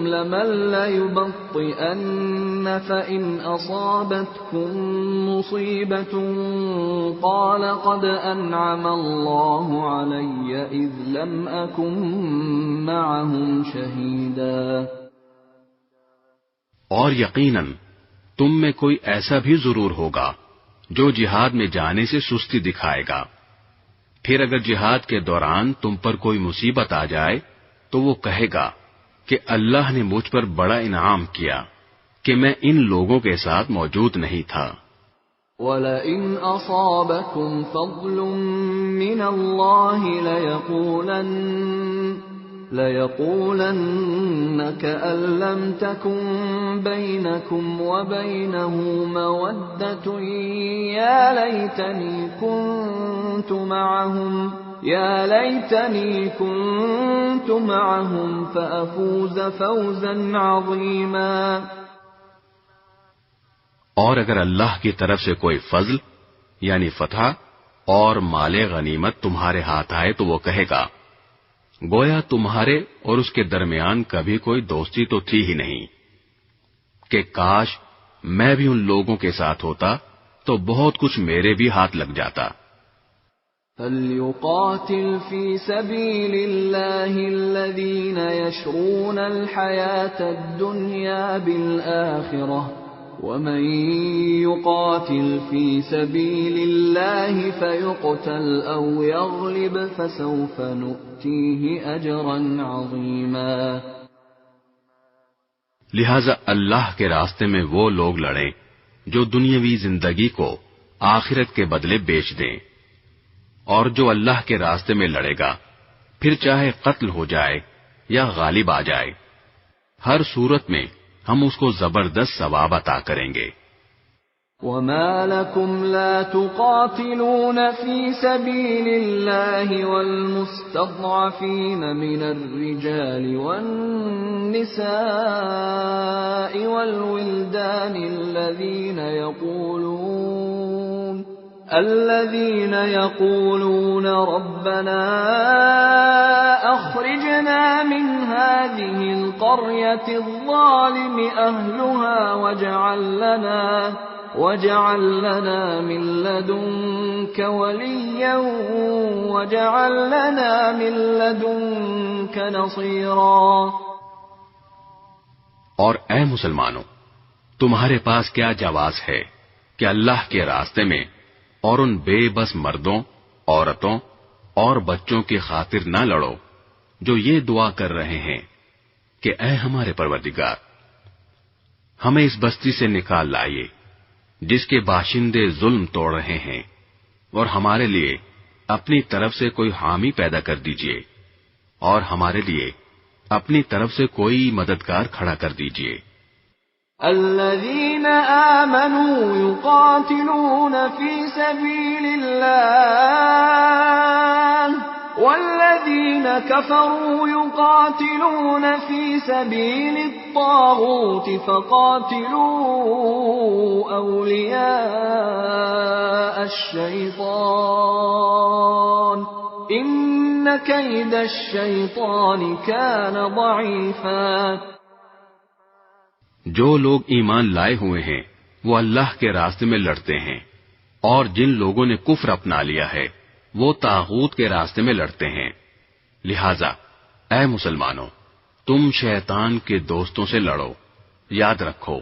لَمَن لَّيُبَطِّئَنَّ فَإِنْ أَصَابَتْكُم مُّصِيبَةٌ قَالَ قَدْ أَنْعَمَ اللَّهُ عَلَيَّ إِذْ لَمْ أَكُن مَّعَهُمْ شَهِيدًا۔ اور یقیناً تم میں کوئی ایسا بھی ضرور ہوگا جو جہاد میں جانے سے سستی دکھائے گا، پھر اگر جہاد کے دوران تم پر کوئی مصیبت آ جائے تو وہ کہے گا کہ اللہ نے مجھ پر بڑا انعام کیا کہ میں ان لوگوں کے ساتھ موجود نہیں تھا۔ وَلَئِنْ أَصَابَكُمْ فَضْلٌ مِّنَ اللَّهِ لَيَقُولَنَّ كَأَن لَّمْ تَكُن بَيْنَكُمْ وَبَيْنَهُ مَوَدَّةٌ يَا لَيْتَنِي كُنتُ مَعَهُمْ فَأَفُوزَ فَوْزًا عَظِيمًا۔ اور اگر اللہ کی طرف سے کوئی فضل یعنی فتح اور مال غنیمت تمہارے ہاتھ آئے تو وہ کہے گا گویا تمہارے اور اس کے درمیان کبھی کوئی دوستی تو تھی ہی نہیں، کہ کاش میں بھی ان لوگوں کے ساتھ ہوتا تو بہت کچھ میرے بھی ہاتھ لگ جاتا۔ فَلْيُقَاتِلْ فِي سَبِيلِ اللَّهِ الَّذِينَ يَشْرُونَ الْحَيَاةَ الدُّنْيَا بِالْآخِرَةِ وَمَن يُقَاتِلْ فِي سَبِيلِ اللَّهِ فَيُقْتَلْ أَوْ يَغْلِبْ فَسَوْفَ نُؤْتِيهِ أَجْرًا عَظِيمًا۔ لہذا اللہ کے راستے میں وہ لوگ لڑیں جو دنیاوی زندگی کو آخرت کے بدلے بیچ دیں، اور جو اللہ کے راستے میں لڑے گا پھر چاہے قتل ہو جائے یا غالب آ جائے، ہر صورت میں ہم اس کو زبردست ثواب عطا کریں گے۔ وَمَا لَكُمْ لَا تُقَاتِلُونَ فِي سَبِيلِ اللَّهِ وَالْمُسْتَضْعَفِينَ مِنَ الرِّجَالِ وَالنِّسَاءِ وَالْوِلْدَانِ الَّذِينَ يَقُولُونَ رَبَّنَا أَخْرِجْنَا مِنْ هَٰذِهِ الْقَرْيَةِ الظَّالِمِ أَهْلُهَا وَاجْعَل لَّنَا مِن لَّدُنكَ وَلِيًّا وَاجْعَل لَّنَا مِن لَّدُنكَ نَصِيرًا۔ اور اے مسلمانوں، تمہارے پاس کیا جواز ہے کہ اللہ کے راستے میں اور ان بے بس مردوں، عورتوں اور بچوں کی خاطر نہ لڑو جو یہ دعا کر رہے ہیں کہ اے ہمارے پروردگار، ہمیں اس بستی سے نکال لائیے جس کے باشندے ظلم توڑ رہے ہیں، اور ہمارے لیے اپنی طرف سے کوئی حامی پیدا کر دیجئے، اور ہمارے لیے اپنی طرف سے کوئی مددگار کھڑا کر دیجئے۔ الذين آمنوا يقاتلون في سبيل الله والذين كفروا يقاتلون في سبيل الطاغوت فقاتلوا أولياء الشيطان إن كيد الشيطان كان ضعيفا۔ جو لوگ ایمان لائے ہوئے ہیں وہ اللہ کے راستے میں لڑتے ہیں، اور جن لوگوں نے کفر اپنا لیا ہے وہ طاغوت کے راستے میں لڑتے ہیں۔ لہذا اے مسلمانوں، تم شیطان کے دوستوں سے لڑو، یاد رکھو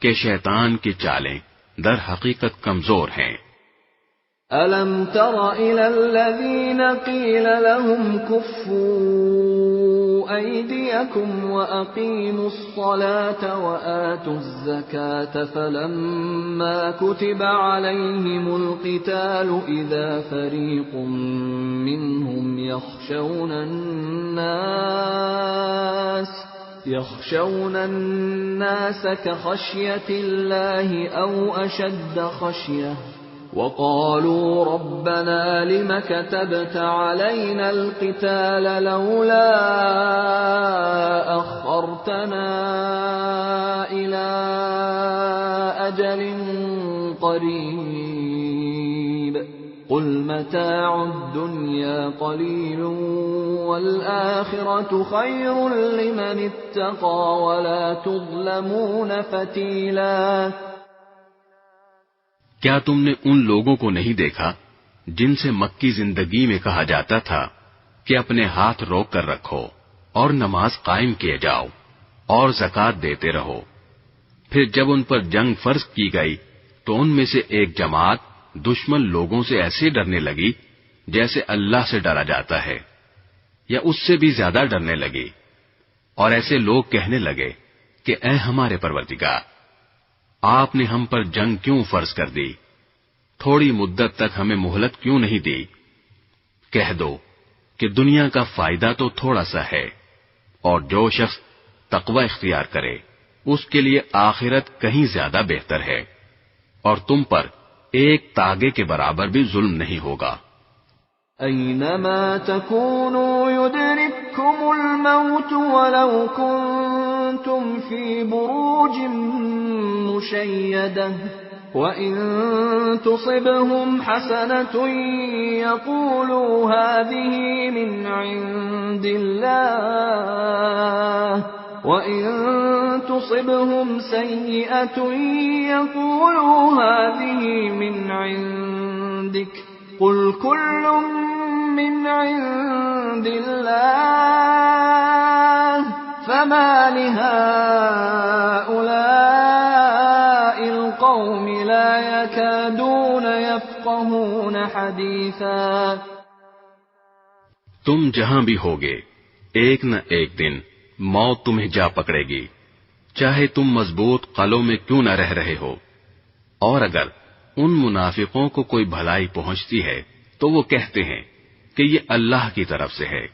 کہ شیطان کی چالیں در حقیقت کمزور ہیں۔ أَلَمْ تَرَ إِلَى الَّذِينَ قِيلَ لَهُمْ كُفُّوا أَيْدِيَكُمْ وَأَقِيمُوا الصَّلَاةَ وَآتُوا الزَّكَاةَ فَلَمَّا كُتِبَ عَلَيْهِمُ الْقِتَالُ إِذَا فَرِيقٌ مِّنْهُمْ يَخْشَوْنَ النَّاسَ كَخَشْيَةِ اللَّهِ أَوْ أَشَدَّ خَشْيَةً وَقَالُوا رَبَّنَا لِمَ كَتَبْتَ عَلَيْنَا الْقِتَالَ لَوْلَا أَخَّرْتَنَا إِلَىٰ أجل قريب قل متاع الدنيا قليل والآخرة خير لمن اتقى ولا تظلمون فتیلا۔ کیا تم نے ان لوگوں کو نہیں دیکھا جن سے مکی زندگی میں کہا جاتا تھا کہ اپنے ہاتھ روک کر رکھو اور نماز قائم کیے جاؤ اور زکوٰۃ دیتے رہو، پھر جب ان پر جنگ فرض کی گئی تو ان میں سے ایک جماعت دشمن لوگوں سے ایسے ڈرنے لگی جیسے اللہ سے ڈرا جاتا ہے یا اس سے بھی زیادہ ڈرنے لگی، اور ایسے لوگ کہنے لگے کہ اے ہمارے پروردگار، آپ نے ہم پر جنگ کیوں فرض کر دی؟ تھوڑی مدت تک ہمیں مہلت کیوں نہیں دی؟ کہہ دو کہ دنیا کا فائدہ تو تھوڑا سا ہے، اور جو شخص تقوی اختیار کرے اس کے لیے آخرت کہیں زیادہ بہتر ہے، اور تم پر ایک تاگے کے برابر بھی ظلم نہیں ہوگا۔ اینما تکونوا یدرککم الموت ولو کنتم فی بروج مشیدہ وَإِن تُصِبْهُمْ حَسَنَةٌ يَقُولُوا هَذِهِ مِنْ عِندِ اللَّهِ وَإِن تُصِبْهُمْ سَيِّئَةٌ يَقُولُوا هَذِهِ مِنْ عِندِكَ قُلْ كُلٌّ مِنْ عِندِ اللَّهِ فَمَا لِهَؤُلَاءِ الْقَوْمِ لَا يَكَادُونَ يَفْقَهُونَ حَدِيثًا۔ تم جہاں بھی ہوگے ایک نہ ایک دن موت تمہیں جا پکڑے گی، چاہے تم مضبوط قلعوں میں کیوں نہ رہ رہے ہو۔ اور اگر ان منافقوں کو کوئی بھلائی پہنچتی ہے تو وہ کہتے ہیں کہ یہ اللہ کی طرف سے ہے،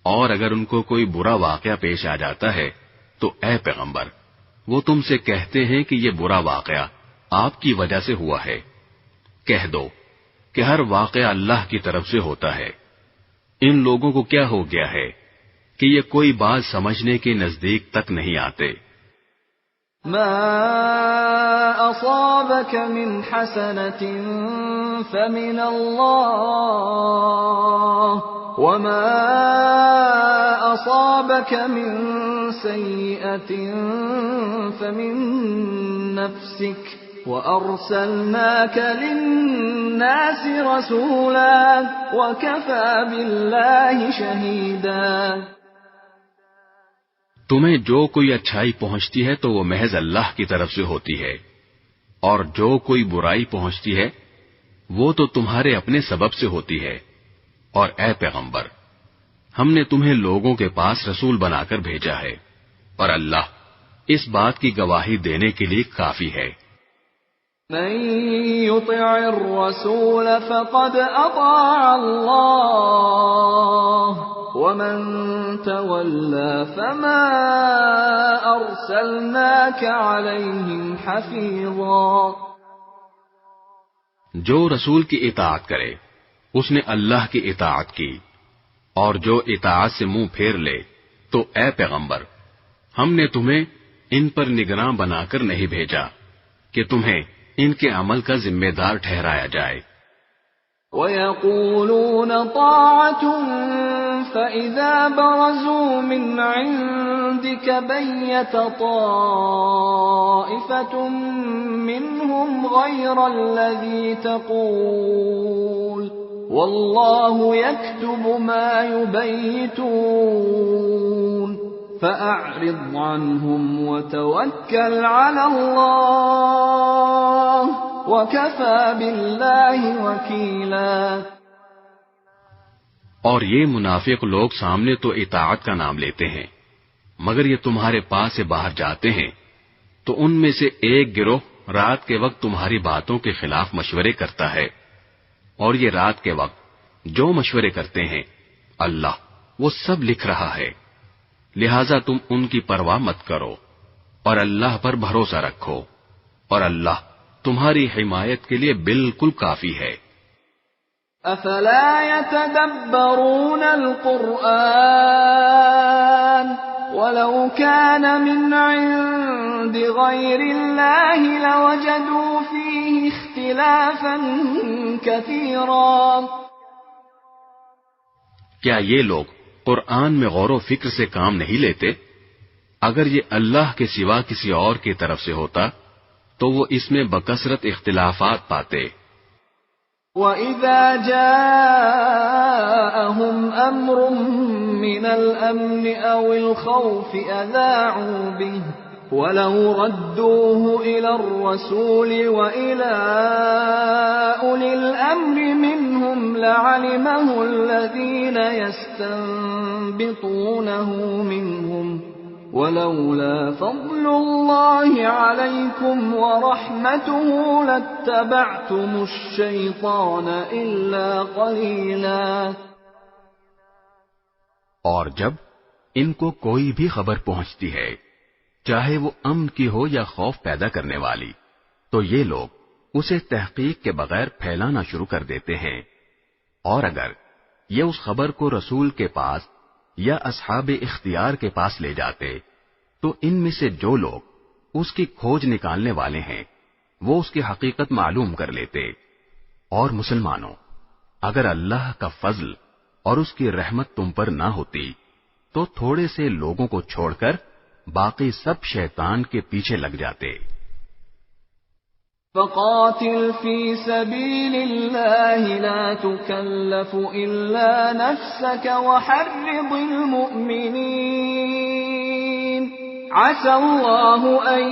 اور اگر ان کو کوئی برا واقعہ پیش آ جاتا ہے تو اے پیغمبر، وہ تم سے کہتے ہیں کہ یہ برا واقعہ آپ کی وجہ سے ہوا ہے۔ کہہ دو کہ ہر واقعہ اللہ کی طرف سے ہوتا ہے۔ ان لوگوں کو کیا ہو گیا ہے کہ یہ کوئی بات سمجھنے کے نزدیک تک نہیں آتے۔ ما اصابك من حسنة فمن الله وما اصابك من سيئة فمن نفسك وارسلناك للناس رسولا وكفى بالله شهيدا۔ تمہیں جو کوئی اچھائی پہنچتی ہے تو وہ محض اللہ کی طرف سے ہوتی ہے، اور جو کوئی برائی پہنچتی ہے وہ تو تمہارے اپنے سبب سے ہوتی ہے۔ اور اے پیغمبر، ہم نے تمہیں لوگوں کے پاس رسول بنا کر بھیجا ہے، اور اللہ اس بات کی گواہی دینے کے لیے کافی ہے۔ من يطع الرسول فقد اطاع الله ومن تولى فما ارسلناك عليهم حفيظا۔ جو رسول کی اطاعت کرے اس نے اللہ کی اطاعت کی، اور جو اطاعت سے منہ پھیر لے تو اے پیغمبر، ہم نے تمہیں ان پر نگراں بنا کر نہیں بھیجا کہ تمہیں ان کے عمل کا ذمہ دار ٹھہرایا جائے۔ وَيَقُولُونَ طَاعَةٌ فَإِذَا بَرَزُوا مِنْ عِنْدِكَ بَيَّتَ طَائِفَةٌ مِّنْهُمْ غَيْرَ الَّذِي تَقُولُ وَاللَّهُ يَكْتُبُ مَا يُبَيِّتُونَ فَأَعْرِضْ عَنْهُمْ وَتَوَكَّلْ عَلَى اللَّهِ وَكَفَى بِاللَّهِ وَكِيلًا۔ اور یہ منافق لوگ سامنے تو اطاعت کا نام لیتے ہیں، مگر یہ تمہارے پاس سے باہر جاتے ہیں تو ان میں سے ایک گروہ رات کے وقت تمہاری باتوں کے خلاف مشورے کرتا ہے، اور یہ رات کے وقت جو مشورے کرتے ہیں اللہ وہ سب لکھ رہا ہے، لہذا تم ان کی پرواہ مت کرو اور اللہ پر بھروسہ رکھو، اور اللہ تمہاری حمایت کے لیے بالکل کافی ہے۔ افلا يتدبرون القرآن ولو كان من عند بغير الله لوجدوا فيه اختلافا كثيرا. کیا یہ لوگ قرآن میں غور و فکر سے کام نہیں لیتے؟ اگر یہ اللہ کے سوا کسی اور کی طرف سے ہوتا تو وہ اس میں بکثرت اختلافات پاتے. وَإِذَا جَاءَهُمْ أَمْرٌ مِّنَ الْأَمْنِ أَوِ الْخَوْفِ أَذَاعُوا بِهِ وَلَوْ رَدُّوهُ إِلَى الرَّسُولِ وَإِلَى أُولِي الْأَمْرِ مِنْهُمْ لَعَلِمَهُ الَّذِينَ يَسْتَنبِطُونَهُ مِنْهُمْ وَلَوْلَا فَضْلُ اللَّهِ عَلَيْكُمْ وَرَحْمَتُهُ لَاتَّبَعْتُمُ الشَّيْطَانَ إِلَّا قَلِيلًا. اور جب ان کو کوئی بھی خبر پہنچتی ہے چاہے وہ امن کی ہو یا خوف پیدا کرنے والی تو یہ لوگ اسے تحقیق کے بغیر پھیلانا شروع کر دیتے ہیں. اور اگر یہ اس خبر کو رسول کے پاس یا اصحاب اختیار کے پاس لے جاتے تو ان میں سے جو لوگ اس کی کھوج نکالنے والے ہیں وہ اس کی حقیقت معلوم کر لیتے. اور مسلمانوں، اگر اللہ کا فضل اور اس کی رحمت تم پر نہ ہوتی تو تھوڑے سے لوگوں کو چھوڑ کر باقی سب شیطان کے پیچھے لگ جاتے. فَقَاتِلْ فِي سَبِيلِ اللَّهِ لَا تُكَلَّفُ إِلَّا نَفْسَكَ وَحَرِّضِ الْمُؤْمِنِينَ عَسَى اللَّهُ أَن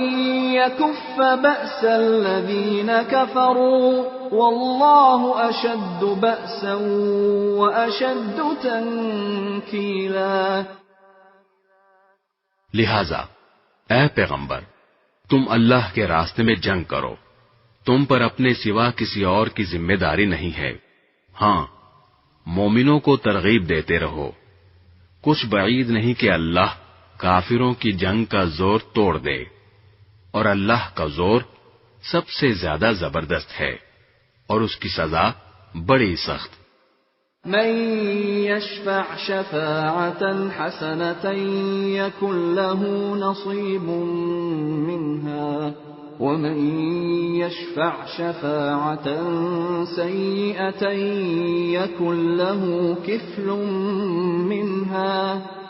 يَكُفَّ بَأْسَ الَّذِينَ كَفَرُوا وَاللَّهُ أَشَدُّ بَأْسًا وَأَشَدُّ تَنكِيلًا. لہذا اے پیغمبر، تم اللہ کے راستے میں جنگ کرو، تم پر اپنے سوا کسی اور کی ذمہ داری نہیں ہے. ہاں، مومنوں کو ترغیب دیتے رہو. کچھ بعید نہیں کہ اللہ کافروں کی جنگ کا زور توڑ دے، اور اللہ کا زور سب سے زیادہ زبردست ہے اور اس کی سزا بڑی سخت. من يشفع شفاعة حسنة يكن له نصيب منها ومن يشفع شفاعة سيئة يكن له كفل منها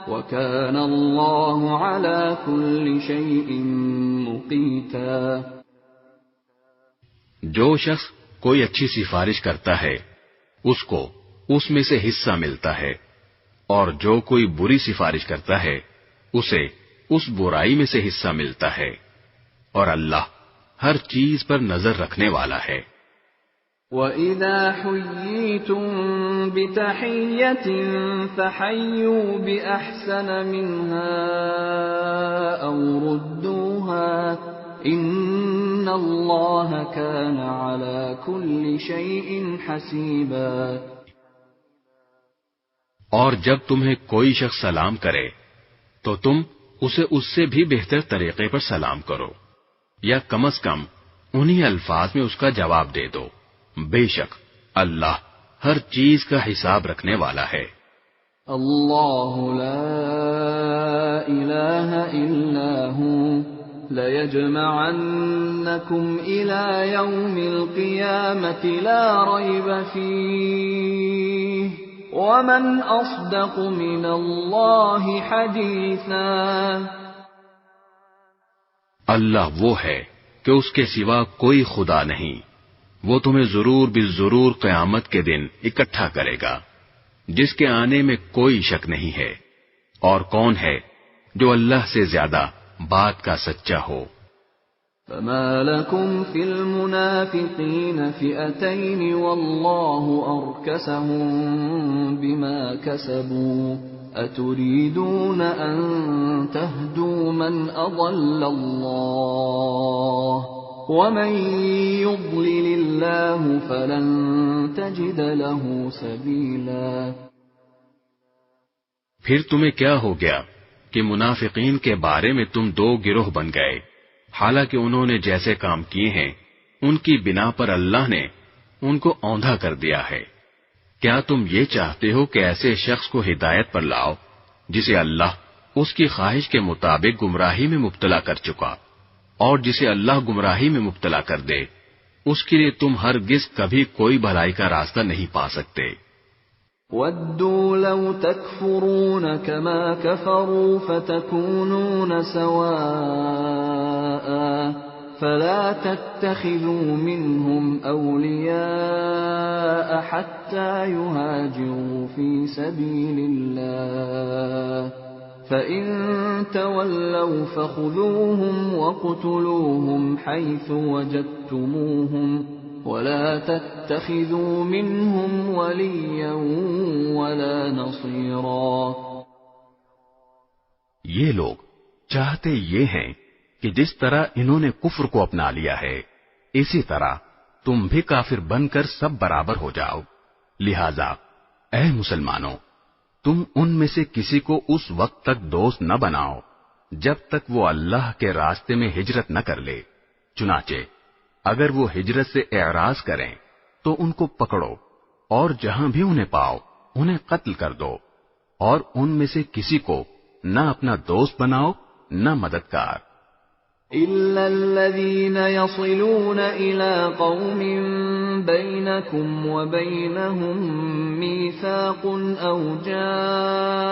وكان الله على كل شيء مقيتا. جو شخص کوئی اچھی سفارش کرتا ہے اس کو اس میں سے حصہ ملتا ہے، اور جو کوئی بری سفارش کرتا ہے اسے اس برائی میں سے حصہ ملتا ہے، اور اللہ ہر چیز پر نظر رکھنے والا ہے. وَإِذَا حُيِّيتُم بِتَحِيَّةٍ فَحَيُّوا بِأَحْسَنَ مِنْهَا أَوْ رُدُّوهَا إِنَّ اللَّهَ كَانَ عَلَى كُلِّ شَيْءٍ حَسِيبًا. اور جب تمہیں کوئی شخص سلام کرے تو تم اسے اس سے بھی بہتر طریقے پر سلام کرو، یا کم از کم انہی الفاظ میں اس کا جواب دے دو. بے شک اللہ ہر چیز کا حساب رکھنے والا ہے. اللہ لا الہ الا هو لَيَجْمَعَنَّكُمْ إِلَى يَوْمِ الْقِيَامَةِ لَا رَيْبَ فِيهِ وَمَنْ أَصْدَقُ مِنَ اللَّهِ حَدِيثًا. اللہ وہ ہے کہ اس کے سوا کوئی خدا نہیں، وہ تمہیں ضرور بالضرور قیامت کے دن اکٹھا کرے گا، جس کے آنے میں کوئی شک نہیں ہے. اور کون ہے جو اللہ سے زیادہ بات کا سچا ہو. فما لكم في المنافقين فئتين والله أركسهم بما كسبوا أتريدون أن تهدوا من أضل الله ومن يضلل الله فلن تجد له سبيلا. پھر تمہیں کیا ہو گیا کہ منافقین کے بارے میں تم دو گروہ بن گئے، حالانکہ انہوں نے جیسے کام کیے ہیں ان کی بنا پر اللہ نے ان کو اوندھا کر دیا ہے. کیا تم یہ چاہتے ہو کہ ایسے شخص کو ہدایت پر لاؤ، جسے اللہ اس کی خواہش کے مطابق گمراہی میں مبتلا کر چکا، اور جسے اللہ گمراہی میں مبتلا کر دے اس کے لیے تم ہرگز کبھی کوئی بھلائی کا راستہ نہیں پا سکتے۔ وَدُّوا لَوْ تَكْفُرُونَ كَمَا كَفَرُوا فَتَكُونُونَ سَوَاءً فَلَا تَتَّخِذُوا مِنْهُمْ أَوْلِيَاءَ حَتَّى يُهَاجِرُوا فِي سَبِيلِ اللَّهِ فَإِن تَوَلَّوْا فَخُذُوهُمْ وَاقْتُلُوهُمْ حَيْثُ وَجَدتُّمُوهُمْ وَلَا تَتَّخِذُوا مِنْهُمْ وَلِيًّا وَلَا نَصِيرًا۔ یہ لوگ چاہتے یہ ہیں کہ جس طرح انہوں نے کفر کو اپنا لیا ہے اسی طرح تم بھی کافر بن کر سب برابر ہو جاؤ، لہذا اے مسلمانوں تم ان میں سے کسی کو اس وقت تک دوست نہ بناؤ جب تک وہ اللہ کے راستے میں ہجرت نہ کر لے، چنانچہ اگر وہ ہجرت سے اعراض کریں تو ان کو پکڑو اور جہاں بھی انہیں پاؤ انہیں قتل کر دو، اور ان میں سے کسی کو نہ اپنا دوست بناؤ نہ مددگار۔ إِلَّا الَّذِينَ يَصِلُونَ إِلَىٰ قَوْمٍ بَيْنَكُمْ وَبَيْنَهُم مِّيثَاقٌ أَوْ جَاءُوكُمْ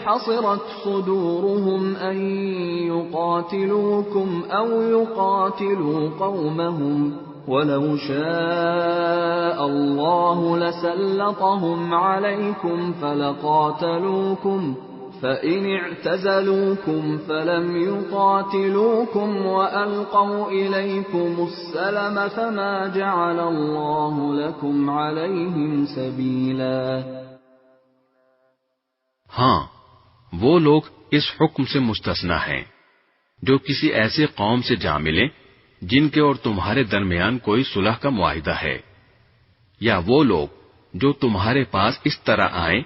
حَصِرَتْ صُدُورُهُمْ أَن يُقَاتِلُوكُمْ أَوْ يُقَاتِلُوا قَوْمَهُمْ وَلَوْ شَاءَ اللَّهُ لَسَلَّطَهُمْ عَلَيْكُمْ فَلَقَاتَلُوكُمْ فَإِنِ اعْتَزَلُوكُمْ فَلَمْ يُقَاتِلُوكُمْ وَأَلْقَوْا إِلَيْكُمُ السَّلَمَ فَمَا جَعَلَ اللَّهُ لَكُمْ عَلَيْهِمْ سَبِيلًا۔ ہاں وہ لوگ اس حکم سے مستثنی ہیں جو کسی ایسے قوم سے جا ملیں جن کے اور تمہارے درمیان کوئی صلح کا معاہدہ ہے، یا وہ لوگ جو تمہارے پاس اس طرح آئیں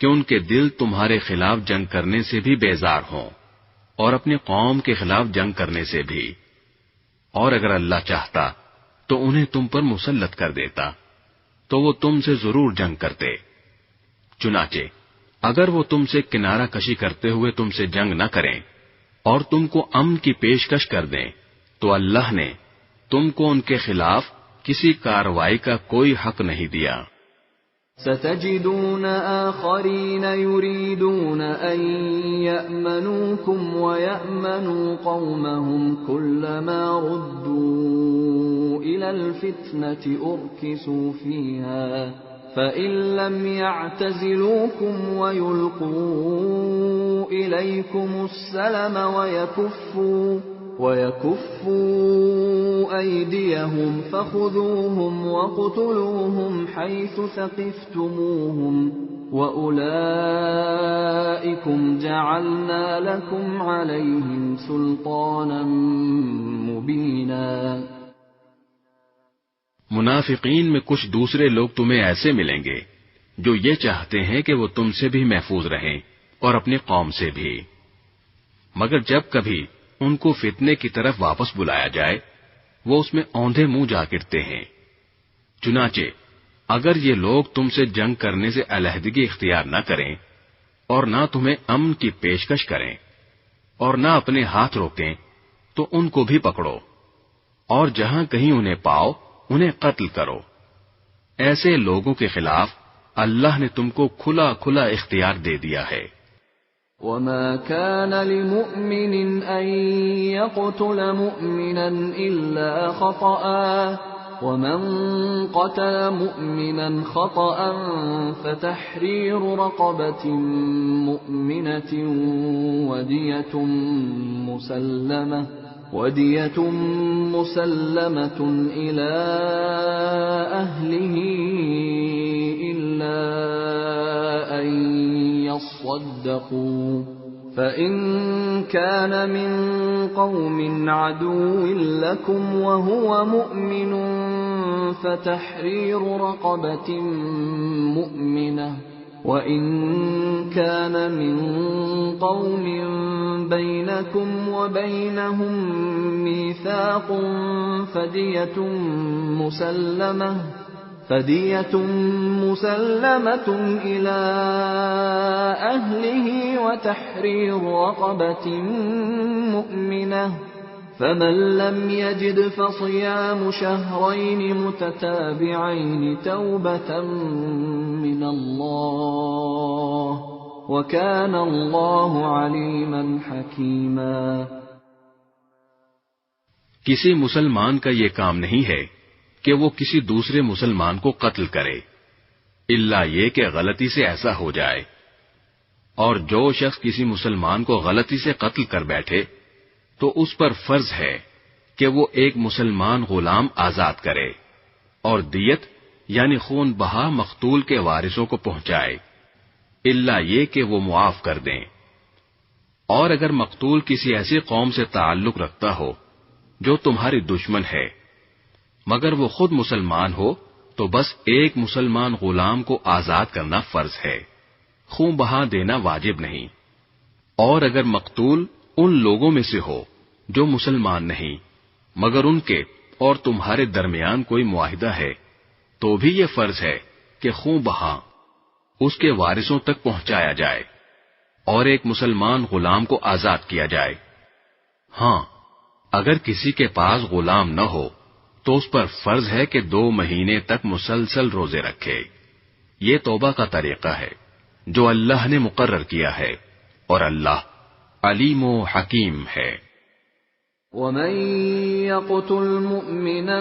کہ ان کے دل تمہارے خلاف جنگ کرنے سے بھی بیزار ہوں اور اپنی قوم کے خلاف جنگ کرنے سے بھی، اور اگر اللہ چاہتا تو انہیں تم پر مسلط کر دیتا تو وہ تم سے ضرور جنگ کرتے، چنانچہ اگر وہ تم سے کنارہ کشی کرتے ہوئے تم سے جنگ نہ کریں اور تم کو امن کی پیشکش کر دیں تو اللہ نے تم کو ان کے خلاف کسی کارروائی کا کوئی حق نہیں دیا۔ ستجدون آخرين يريدون أن يأمنوكم ويأمنوا قومهم كلما ردوا إلى الفتنة أركسوا فيها فإن لم يعتزلوكم ويلقوا إليكم السلم ويكفوا أيديهم فخذوهم وقتلوهم حيث ثقفتموهم وأولئكم جعلنا لكم عليهم سلطانا مبينا۔ منافقین میں کچھ دوسرے لوگ تمہیں ایسے ملیں گے جو یہ چاہتے ہیں کہ وہ تم سے بھی محفوظ رہیں اور اپنی قوم سے بھی، مگر جب کبھی ان کو فتنے کی طرف واپس بلایا جائے وہ اس میں اوندھے منہ جا گرتے ہیں۔ چنانچہ اگر یہ لوگ تم سے جنگ کرنے سے علیحدگی اختیار نہ کریں اور نہ تمہیں امن کی پیشکش کریں اور نہ اپنے ہاتھ روکیں تو ان کو بھی پکڑو اور جہاں کہیں انہیں پاؤ انہیں قتل کرو۔ ایسے لوگوں کے خلاف اللہ نے تم کو کھلا کھلا اختیار دے دیا ہے۔ وَمَا كَانَ لِمُؤْمِنٍ أَن يَقْتُلَ مُؤْمِنًا إِلَّا خَطَأً وَمَن قَتَلَ مُؤْمِنًا خَطَأً فَتَحْرِيرُ رَقَبَةٍ مُؤْمِنَةٍ وَدِيَةٌ مُسَلَّمَةٌ إِلَى أَهْلِهِ إِلَّا أَن يَصَّدَّقُوا فَإِن كَانَ مِن قَوْمٍ عَدُوٍّ لَكُمْ وَهُوَ مُؤْمِنٌ فَتَحْرِيرُ رَقَبَةٍ مُؤْمِنَةٍ وَإِن كَانَ مِن قَوْمٍ بَيْنَكُمْ وَبَيْنَهُم مِّيثَاقٌ فَدِيَةٌ مُسَلَّمَةٌ إِلَى أَهْلِهِ وَتَحْرِيرُ رَقَبَةٍ مُؤْمِنَةٍ فمن لم يجد فصيام شهرين متتابعين توبة من الله وكان الله عليما حكيما۔ کسی مسلمان کا یہ کام نہیں ہے کہ وہ کسی دوسرے مسلمان کو قتل کرے، الا یہ کہ غلطی سے ایسا ہو جائے، اور جو شخص کسی مسلمان کو غلطی سے قتل کر بیٹھے تو اس پر فرض ہے کہ وہ ایک مسلمان غلام آزاد کرے، اور دیت یعنی خون بہا مقتول کے وارثوں کو پہنچائے، الا یہ کہ وہ معاف کر دیں۔ اور اگر مقتول کسی ایسی قوم سے تعلق رکھتا ہو جو تمہاری دشمن ہے، مگر وہ خود مسلمان ہو، تو بس ایک مسلمان غلام کو آزاد کرنا فرض ہے، خون بہا دینا واجب نہیں۔ اور اگر مقتول ان لوگوں میں سے ہو جو مسلمان نہیں، مگر ان کے اور تمہارے درمیان کوئی معاہدہ ہے، تو بھی یہ فرض ہے کہ خون بہا اس کے وارثوں تک پہنچایا جائے اور ایک مسلمان غلام کو آزاد کیا جائے۔ ہاں، اگر کسی کے پاس غلام نہ ہو تو اس پر فرض ہے کہ 2 مہینے تک مسلسل روزے رکھے۔ یہ توبہ کا طریقہ ہے جو اللہ نے مقرر کیا ہے، اور اللہ علیم و حکیم ہے۔ وَمَن يَقْتُلْ مُؤْمِنًا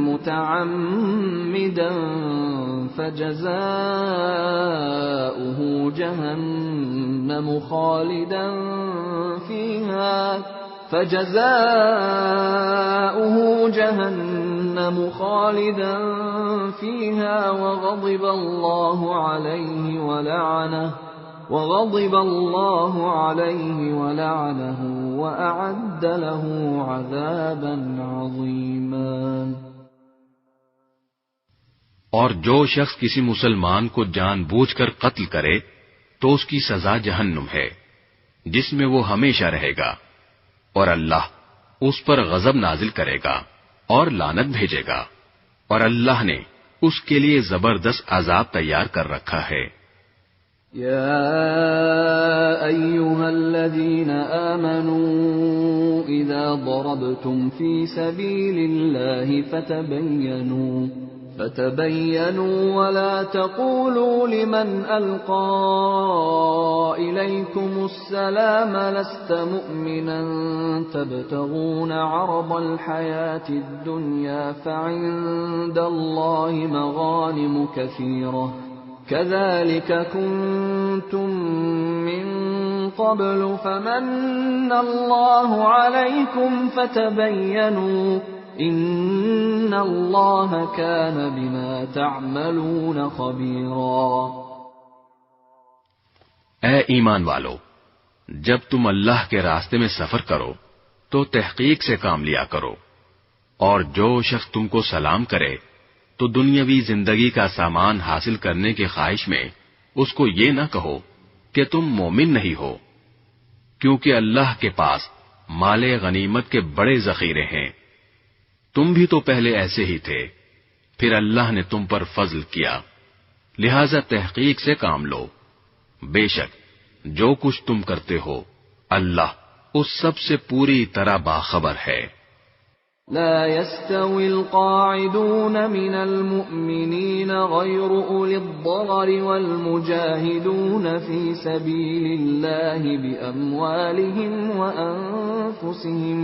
مُتَعَمِّدًا فَجَزَاؤُهُ جهنم خالدا فيها وغضب الله عليه ولعنه وأعد له عذابا عظيما۔ اور جو شخص کسی مسلمان کو جان بوجھ کر قتل کرے تو اس کی سزا جہنم ہے، جس میں وہ ہمیشہ رہے گا، اور اللہ اس پر غضب نازل کرے گا اور لعنت بھیجے گا، اور اللہ نے اس کے لیے زبردست عذاب تیار کر رکھا ہے۔ یا ایھا الذین آمنوا اذا ضربتم فی سبیل اللہ فتبینوا ولا تقولوا لمن القى اليكم السلام لست مؤمنا تبتغون عرض الحياة الدنيا فعند الله مغانم كثيرة كذلك كنتم من قبل فمن الله عليكم فتبينوا ان اللہ کان بما تعملون خبیرا۔ اے ایمان والو، جب تم اللہ کے راستے میں سفر کرو تو تحقیق سے کام لیا کرو، اور جو شخص تم کو سلام کرے تو دنیاوی زندگی کا سامان حاصل کرنے کی خواہش میں اس کو یہ نہ کہو کہ تم مومن نہیں ہو، کیونکہ اللہ کے پاس مال غنیمت کے بڑے ذخیرے ہیں، تم بھی تو پہلے ایسے ہی تھے، پھر اللہ نے تم پر فضل کیا، لہذا تحقیق سے کام لو، بے شک جو کچھ تم کرتے ہو اللہ اس سب سے پوری طرح باخبر ہے۔ لا يستوي القاعدون من المؤمنين غير أولي الضرر والمجاهدون في سبيل الله بأموالهم وأنفسهم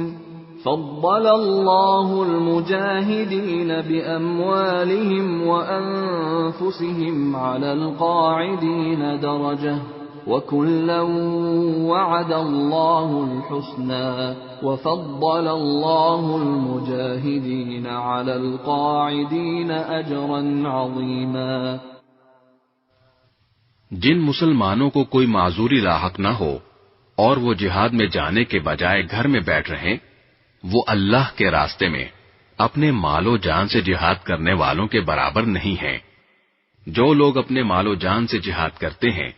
فضل الله المجاهدين بأموالهم وأنفسهم على القاعدين درجة وكلا وعد الله الحسنى وفضل الله المجاهدين على القاعدين أجرا عظيما۔ جن مسلمانوں کو کوئی معذوری لاحق نہ ہو اور وہ جہاد میں جانے کے بجائے گھر میں بیٹھ رہیں، وہ اللہ کے راستے میں اپنے مال و جان سے جہاد کرنے والوں کے برابر نہیں ہیں۔ جو لوگ اپنے مال و جان سے جہاد کرتے ہیں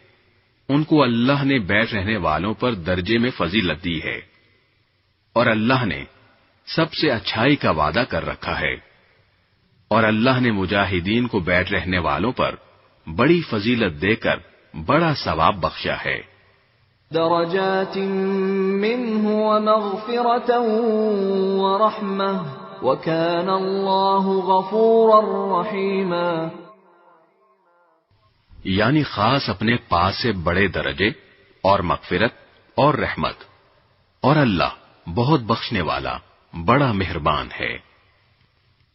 ان کو اللہ نے بیٹھ رہنے والوں پر درجے میں فضیلت دی ہے، اور اللہ نے سب سے اچھائی کا وعدہ کر رکھا ہے، اور اللہ نے مجاہدین کو بیٹھ رہنے والوں پر بڑی فضیلت دے کر بڑا ثواب بخشا ہے۔ درجات منه ومغفرة ورحمة وكان الله غفورا رحيما. یعنی خاص اپنے پاس سے بڑے درجے اور مغفرت اور رحمت، اور اللہ بہت بخشنے والا بڑا مہربان ہے.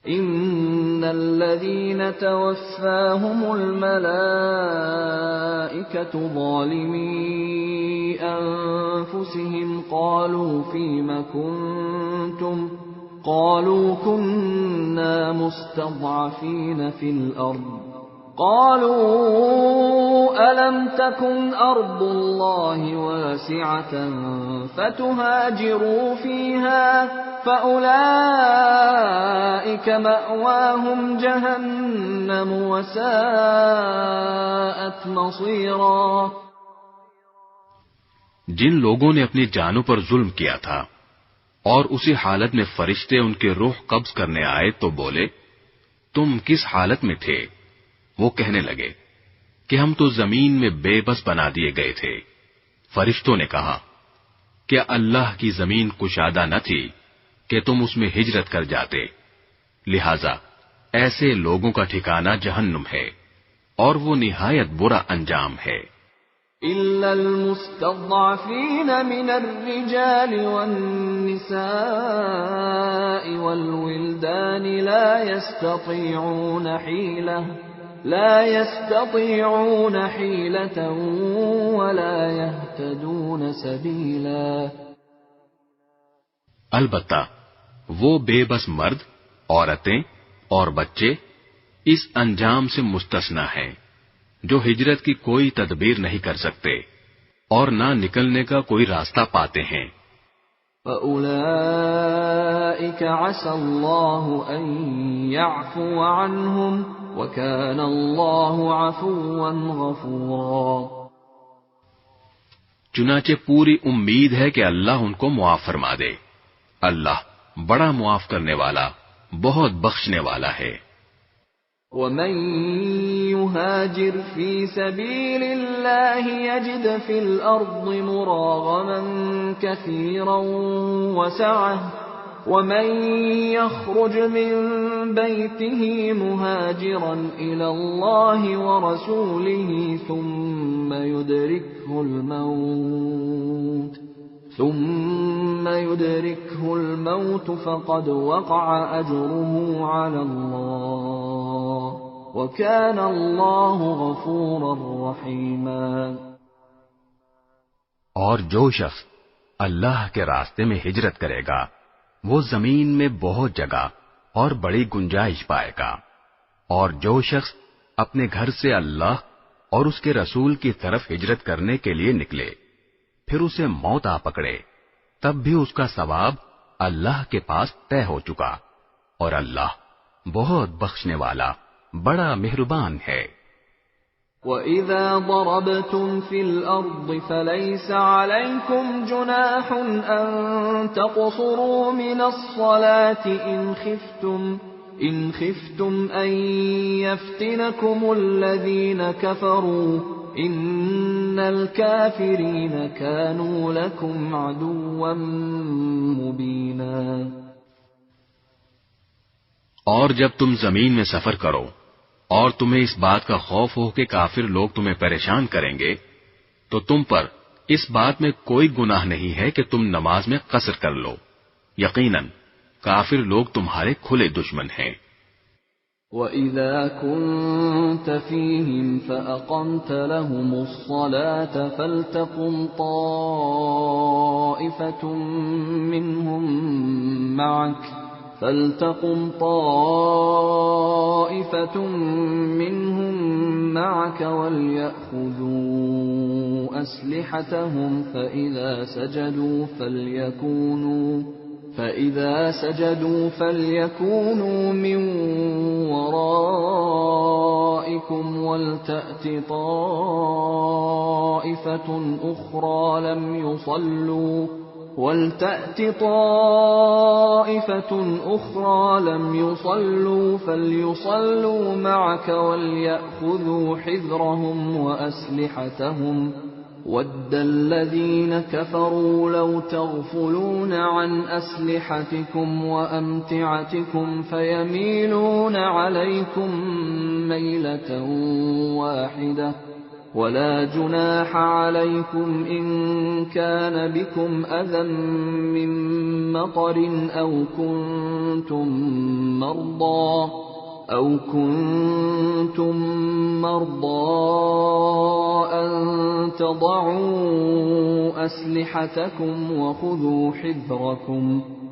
ان الذين توفاهم الملائكة ظالمي انفسهم قالوا فيما كنتم قالوا كنا مستضعفين في الارض قالوا ألم تكن أرض الله واسعة فتهاجروا فيها فأولئك مأواهم جهنم وساءت مصيرا. جن لوگوں نے اپنی جانوں پر ظلم کیا تھا اور اسی حالت میں فرشتے ان کے روح قبض کرنے آئے تو بولے تم کس حالت میں تھے؟ وہ کہنے لگے کہ ہم تو زمین میں بے بس بنا دیے گئے تھے. فرشتوں نے کہا کیا اللہ کی زمین کشادہ نہ تھی کہ تم اس میں ہجرت کر جاتے؟ لہذا ایسے لوگوں کا ٹھکانہ جہنم ہے اور وہ نہایت برا انجام ہے. إلا المستضعفين من الرجال والنساء والولدان لا يستطيعون حيلة ولا يهتدون سبيلا. البتہ وہ بے بس مرد، عورتیں اور بچے اس انجام سے مستثنا ہیں جو ہجرت کی کوئی تدبیر نہیں کر سکتے اور نہ نکلنے کا کوئی راستہ پاتے ہیں. فَأُولَئِكَ عَسَى اللَّهُ أَن يَعْفُوَ عَنْهُمْ وَكَانَ اللَّهُ عَفُوًّا غَفُورًا. چنانچہ پوری امید ہے کہ اللہ ان کو معاف فرما دے. اللہ بڑا معاف کرنے والا بہت بخشنے والا ہے. وَمَن يُهَاجِرْ فِي سَبِيلِ اللَّهِ يَجِدْ فِي الْأَرْضِ مُرَاغَمًا كَثِيرًا وَسَعَةً وَمَن يَخْرُجْ مِن بَيْتِهِ مُهَاجِرًا إِلَى اللَّهِ وَرَسُولِهِ ثُمَّ يُدْرِكْهُ الْمَوْتُ فَقَدْ وَقَعَ أَجْرُهُ عَلَى اللَّهِ وَكَانَ اللَّهُ غَفُورًا رَحِيمًا. اور جو شخص اللہ کے راستے میں ہجرت کرے گا وہ زمین میں بہت جگہ اور بڑی گنجائش پائے گا، اور جو شخص اپنے گھر سے اللہ اور اس کے رسول کی طرف ہجرت کرنے کے لیے نکلے پھر اسے موت آ پکڑے تب بھی اس کا ثواب اللہ کے پاس طے ہو چکا، اور اللہ بہت بخشنے والا بڑا مہربان ہے. وَإِذَا ضَرَبْتُمْ فِي الْأَرْضِ فَلَيْسَ عَلَيْكُمْ جُنَاحٌ أَن تَقْصُرُوا مِنَ الصَّلَاةِ إِنْ خِفْتُمْ أَن يَفْتِنَكُمُ الَّذِينَ كَفَرُوا إِنَّ الْكَافِرِينَ كَانُوا لَكُمْ عَدُوًّا مُبِينًا. اور جب تم زمین میں سفر کرو اور تمہیں اس بات کا خوف ہو کہ کافر لوگ تمہیں پریشان کریں گے تو تم پر اس بات میں کوئی گناہ نہیں ہے کہ تم نماز میں قصر کر لو، یقیناً کافر لوگ تمہارے کھلے دشمن ہیں. وَإِذَا كُنْتَ فِيهِمْ فَأَقَمْتَ لَهُمُ الصَّلَاةَ فَلْتَقُمْ طَائِفَةٌ مِّنْهُمْ مَعَكَ وَلْيَأْخُذُوا أَسْلِحَتَهُمْ فَإِذَا سَجَدُوا فَلْيَكُونُوا مِنْ وَرَائِكُمْ وَلْتَأْتِ طَائِفَةٌ أُخْرَى لَمْ يُصَلُّوا فَلْيُصَلُّوا مَعَكَ وَلْيَأْخُذُوا حِذْرَهُمْ وَأَسْلِحَتَهُمْ وَدَّ الَّذِينَ كَفَرُوا لَوْ تَغْفُلُونَ عَنْ أَسْلِحَتِكُمْ وَأَمْتِعَتِكُمْ فَيَمِيلُونَ عَلَيْكُمْ مَيْلَةً وَاحِدَةً وَلَا جُنَاحَ عَلَيْكُمْ إِن كَانَ بِكُمْ أَذًى مِّن مَّطَرٍ أَوْ كُنتُم مَّرْضَىٰ أَن تَضَعُوا أَسْلِحَتَكُمْ وَخُذُوا حِذْرَكُمْ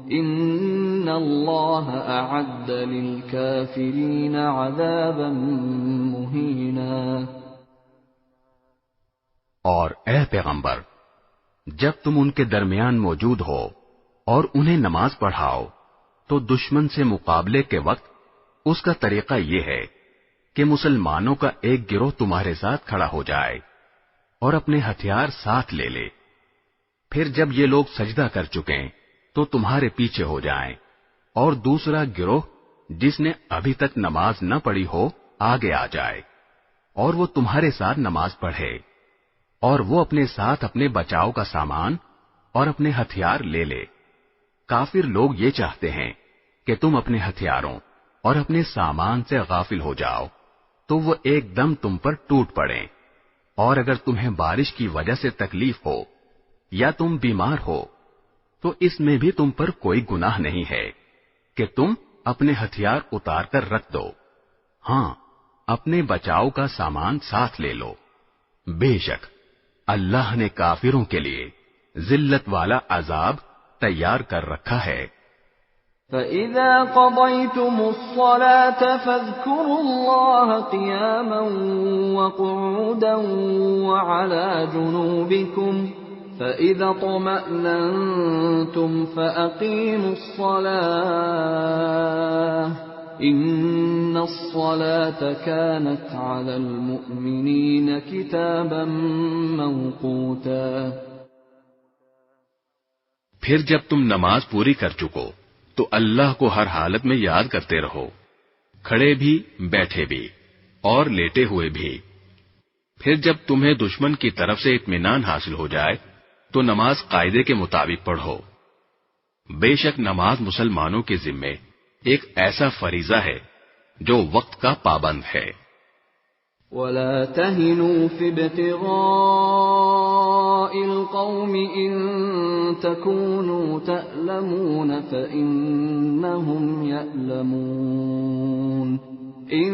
إِنَّ اللَّهَ أَعَدَّ لِلْكَافِرِينَ عَذَابًا مُّهِينًا۔ اور اے پیغمبر، جب تم ان کے درمیان موجود ہو اور انہیں نماز پڑھاؤ تو دشمن سے مقابلے کے وقت اس کا طریقہ یہ ہے کہ مسلمانوں کا ایک گروہ تمہارے ساتھ کھڑا ہو جائے اور اپنے ہتھیار ساتھ لے لے، پھر جب یہ لوگ سجدہ کر چکیں تو تمہارے پیچھے ہو جائیں، اور دوسرا گروہ جس نے ابھی تک نماز نہ پڑھی ہو آگے آ جائے اور وہ تمہارے ساتھ نماز پڑھے، اور وہ اپنے ساتھ اپنے بچاؤ کا سامان اور اپنے ہتھیار لے لے۔ کافر لوگ یہ چاہتے ہیں کہ تم اپنے ہتھیاروں اور اپنے سامان سے غافل ہو جاؤ تو وہ ایک دم تم پر ٹوٹ پڑیں، اور اگر تمہیں بارش کی وجہ سے تکلیف ہو یا تم بیمار ہو تو اس میں بھی تم پر کوئی گناہ نہیں ہے کہ تم اپنے ہتھیار اتار کر رکھ دو، ہاں اپنے بچاؤ کا سامان ساتھ لے لو، بے شک اللہ نے کافروں کے لیے ذلت والا عذاب تیار کر رکھا ہے۔ فَإِذَا قَضَيْتُمُ الصَّلَاةَ فَاذْكُرُوا اللَّهَ قِيَامًا وَقُعُودًا وَعَلَى جُنُوبِكُمْ فَإِذَا اطْمَأْنَنتُمْ فَأَقِيمُوا الصَّلَاةَ إِنَّ الصَّلَاةَ كَانَتْ عَلَى الْمُؤْمِنِينَ كِتَابًا مَّوْقُوتًا۔ پھر جب تم نماز پوری کر چکو تو اللہ کو ہر حالت میں یاد کرتے رہو، کھڑے بھی، بیٹھے بھی اور لیٹے ہوئے بھی۔ پھر جب تمہیں دشمن کی طرف سے اطمینان حاصل ہو جائے تو نماز قاعدے کے مطابق پڑھو۔ بے شک نماز مسلمانوں کے ذمے ایک ایسا فریضہ ہے جو وقت کا پابند ہے۔ وَلَا تَهِنُوا فِي ابْتِغَاءِ الْقَوْمِ إِن تَكُونُوا تَأْلَمُونَ فَإِنَّهُمْ يَأْلَمُونَ إِن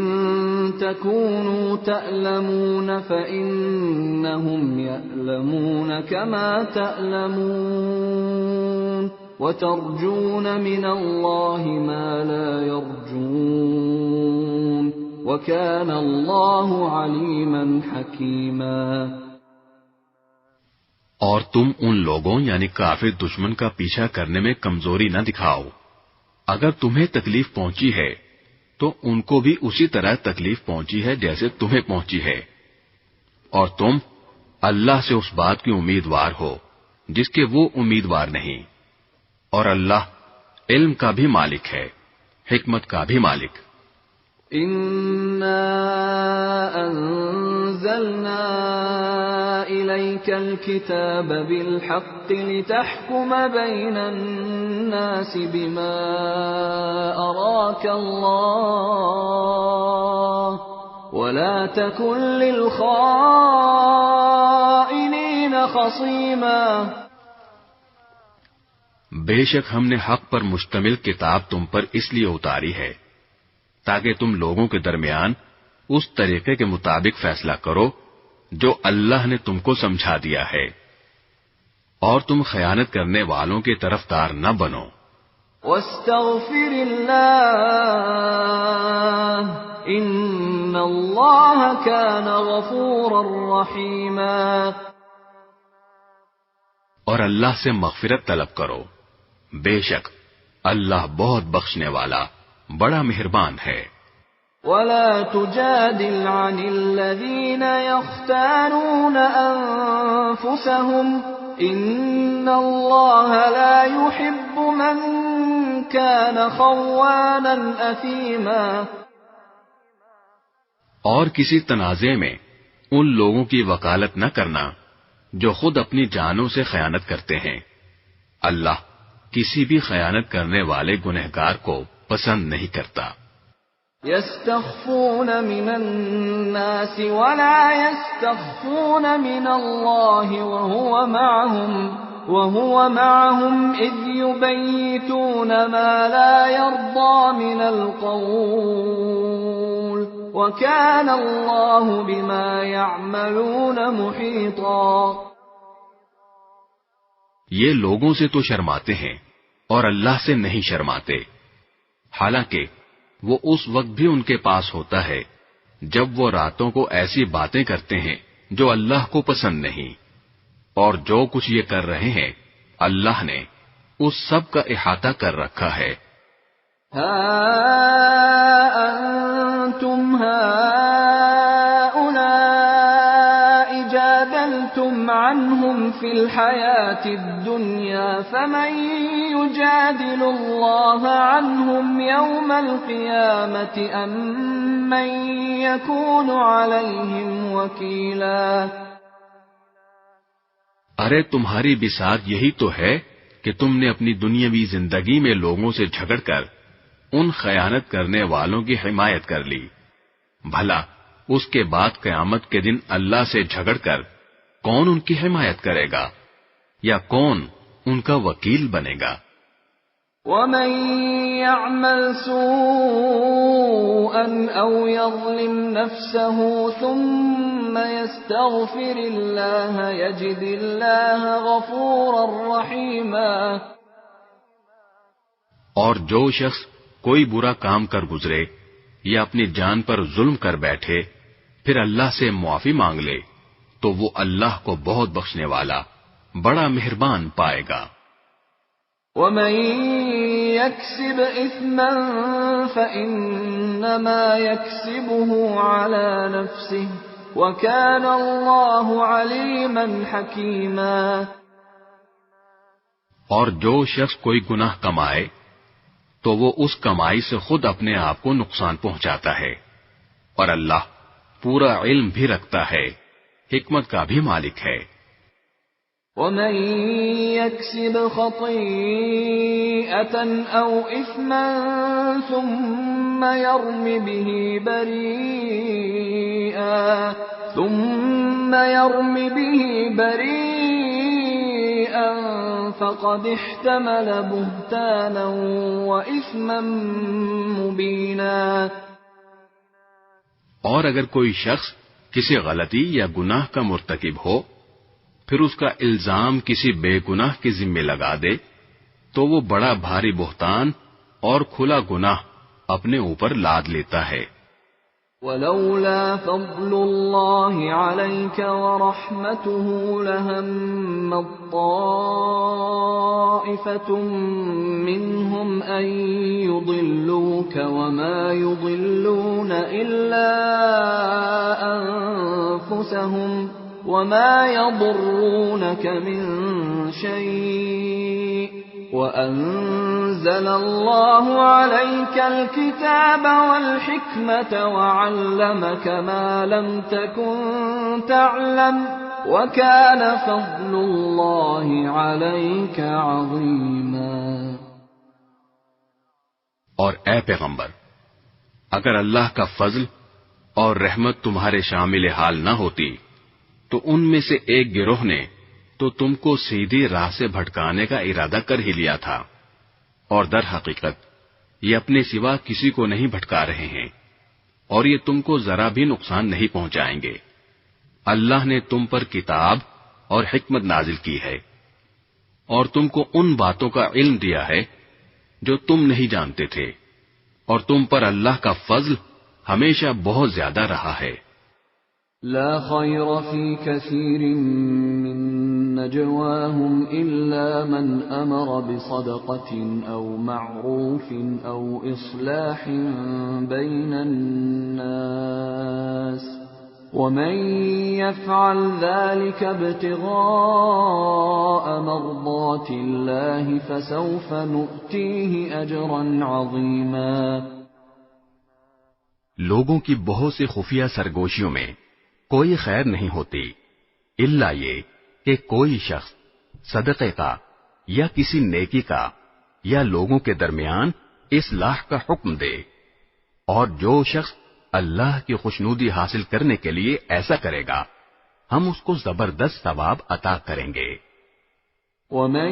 تَكُونُوا تَأْلَمُونَ فَإِنَّهُمْ يَأْلَمُونَ كَمَا تَأْلَمُونَ وَتَرْجُونَ مِنَ اللَّهِ مَا لَا يَرْجُونَ وَكَانَ اللَّهُ عَلِيمًا حَكِيمًا۔ اور تم ان لوگوں یعنی کافر دشمن کا پیچھا کرنے میں کمزوری نہ دکھاؤ، اگر تمہیں تکلیف پہنچی ہے تو ان کو بھی اسی طرح تکلیف پہنچی ہے جیسے تمہیں پہنچی ہے، اور تم اللہ سے اس بات کی امیدوار ہو جس کے وہ امیدوار نہیں، اور اللہ علم کا بھی مالک ہے، حکمت کا بھی مالک۔ إِنَّا أَنزَلْنَا إِلَيْكَ الْكِتَابَ بِالْحَقِّ لِتَحْكُمَ بَيْنَ النَّاسِ بِمَا أَرَاكَ اللَّهُ وَلَا تَكُن لِّلْخَائِنِينَ خَصِيمًا۔ بے شک ہم نے حق پر مشتمل کتاب تم پر اس لیے اتاری ہے تاکہ تم لوگوں کے درمیان اس طریقے کے مطابق فیصلہ کرو جو اللہ نے تم کو سمجھا دیا ہے، اور تم خیانت کرنے والوں کے طرفدار نہ بنو۔ وَاسْتَغْفِرِ اللَّهَ إِنَّ اللَّهَ كَانَ غَفُورًا رَّحِيمًا۔ اور اللہ سے مغفرت طلب کرو، بے شک اللہ بہت بخشنے والا بڑا مہربان ہے۔ وَلَا تُجَادِلْ عَنِ الَّذِينَ يَخْتَانُونَ أَنفُسَهُمْ إِنَّ اللَّهَ لَا يُحِبُّ مَن كَانَ خَوَّانًا أَثِيمًا۔ اور کسی تنازع میں ان لوگوں کی وکالت نہ کرنا جو خود اپنی جانوں سے خیانت کرتے ہیں۔ اللہ کسی بھی خیانت کرنے والے گنہگار کو پسند نہیں کرتا۔ يستخفون من الناس ولا يستخفون من الله وهو معهم إذ يبيتون ما لا يرضى من القول وكان الله بما يعملون محيطا۔ یہ لوگوں سے تو شرماتے ہیں اور اللہ سے نہیں شرماتے، حالانکہ وہ اس وقت بھی ان کے پاس ہوتا ہے جب وہ راتوں کو ایسی باتیں کرتے ہیں جو اللہ کو پسند نہیں، اور جو کچھ یہ کر رہے ہیں اللہ نے اس سب کا احاطہ کر رکھا ہے۔ ہا انتم هؤلاء جادلتم عنهم في الحياة الدنيا فمن يجادل الله عنهم يوم القيامة أم من يكون عليهم وكيلا۔ ارے تمہاری بساط یہی تو ہے کہ تم نے اپنی دنیاوی زندگی میں لوگوں سے جھگڑ کر ان خیانت کرنے والوں کی حمایت کر لی، بھلا اس کے بعد قیامت کے دن اللہ سے جھگڑ کر کون ان کی حمایت کرے گا یا کون ان کا وکیل بنے گا؟ وَمَن يَعْمَلْ سُوءًا أَوْ يَظْلِمْ نَفْسَهُ ثُمَّ يَسْتَغْفِرِ اللَّهَ يَجِدِ اللَّهَ غَفُورًا رَّحِيمًا۔ اور جو شخص کوئی برا کام کر گزرے یا اپنی جان پر ظلم کر بیٹھے پھر اللہ سے معافی مانگ لے تو وہ اللہ کو بہت بخشنے والا بڑا مہربان پائے گا۔ وَمَن يَكْسِبْ إِثْمًا فَإِنَّمَا يَكْسِبُهُ عَلَى نَفْسِهِ وَكَانَ اللَّهُ عَلِيمًا حَكِيمًا۔ اور جو شخص کوئی گناہ کمائے تو وہ اس کمائی سے خود اپنے آپ کو نقصان پہنچاتا ہے، اور اللہ پورا علم بھی رکھتا ہے، حکمت کا بھی مالک ہے۔ وَمَن يَكْسِبْ خَطِيئَةً أَوْ إِثْمًا ثُمَّ يَرْمِ بِهِ بَرِيئًا فَقَدِ احْتَمَلَ بُهْتَانًا وَإِثْمًا مُبِينًا۔ اور اگر کوئی شخص کسی غلطی یا گناہ کا مرتکب ہو پھر اس کا الزام کسی بے گناہ کے ذمے لگا دے تو وہ بڑا بھاری بہتان اور کھلا گناہ اپنے اوپر لاد لیتا ہے۔ وَلَوْلَا فَضْلُ اللَّهِ عَلَيْكَ وَرَحْمَتُهُ لَهَمَّتْ طَائِفَةٌ مِّنْهُمْ أَن يُضِلُّوكَ وَمَا يُضِلُّونَ إِلَّا أَنفُسَهُمْ وَمَا يَضُرُّونَكَ مِن شَيْءٍ وَأَنزَلَ اللَّهُ عَلَيْكَ الْكِتَابَ وَالْحِكْمَةَ وَعَلَّمَكَ مَا لَمْ تَكُن تَعْلَمُ وَكَانَ فَضْلُ اللَّهِ عَلَيْكَ عَظِيمًا۔ اور اے پیغمبر، اگر اللہ کا فضل اور رحمت تمہارے شامل حال نہ ہوتی تو ان میں سے ایک گروہ نے تو تم کو سیدھی راہ سے بھٹکانے کا ارادہ کر ہی لیا تھا، اور در حقیقت یہ اپنے سوا کسی کو نہیں بھٹکا رہے ہیں اور یہ تم کو ذرا بھی نقصان نہیں پہنچائیں گے۔ اللہ نے تم پر کتاب اور حکمت نازل کی ہے اور تم کو ان باتوں کا علم دیا ہے جو تم نہیں جانتے تھے، اور تم پر اللہ کا فضل ہمیشہ بہت زیادہ رہا ہے۔ لا خير في كثير من نجواهم إلا من أمر بصدقة أو معروف أو إصلاح بين الناس ومن يفعل ذلك ابتغاء مرضات الله فسوف نؤتيه أجرا عظيما۔ لوگوں کی بہت سی خفیہ سرگوشیوں میں کوئی خیر نہیں ہوتی الا یہ کہ کوئی شخص صدقے کا یا کسی نیکی کا یا لوگوں کے درمیان اصلاح کا حکم دے، اور جو شخص اللہ کی خوشنودی حاصل کرنے کے لیے ایسا کرے گا ہم اس کو زبردست ثواب عطا کریں گے۔ ومن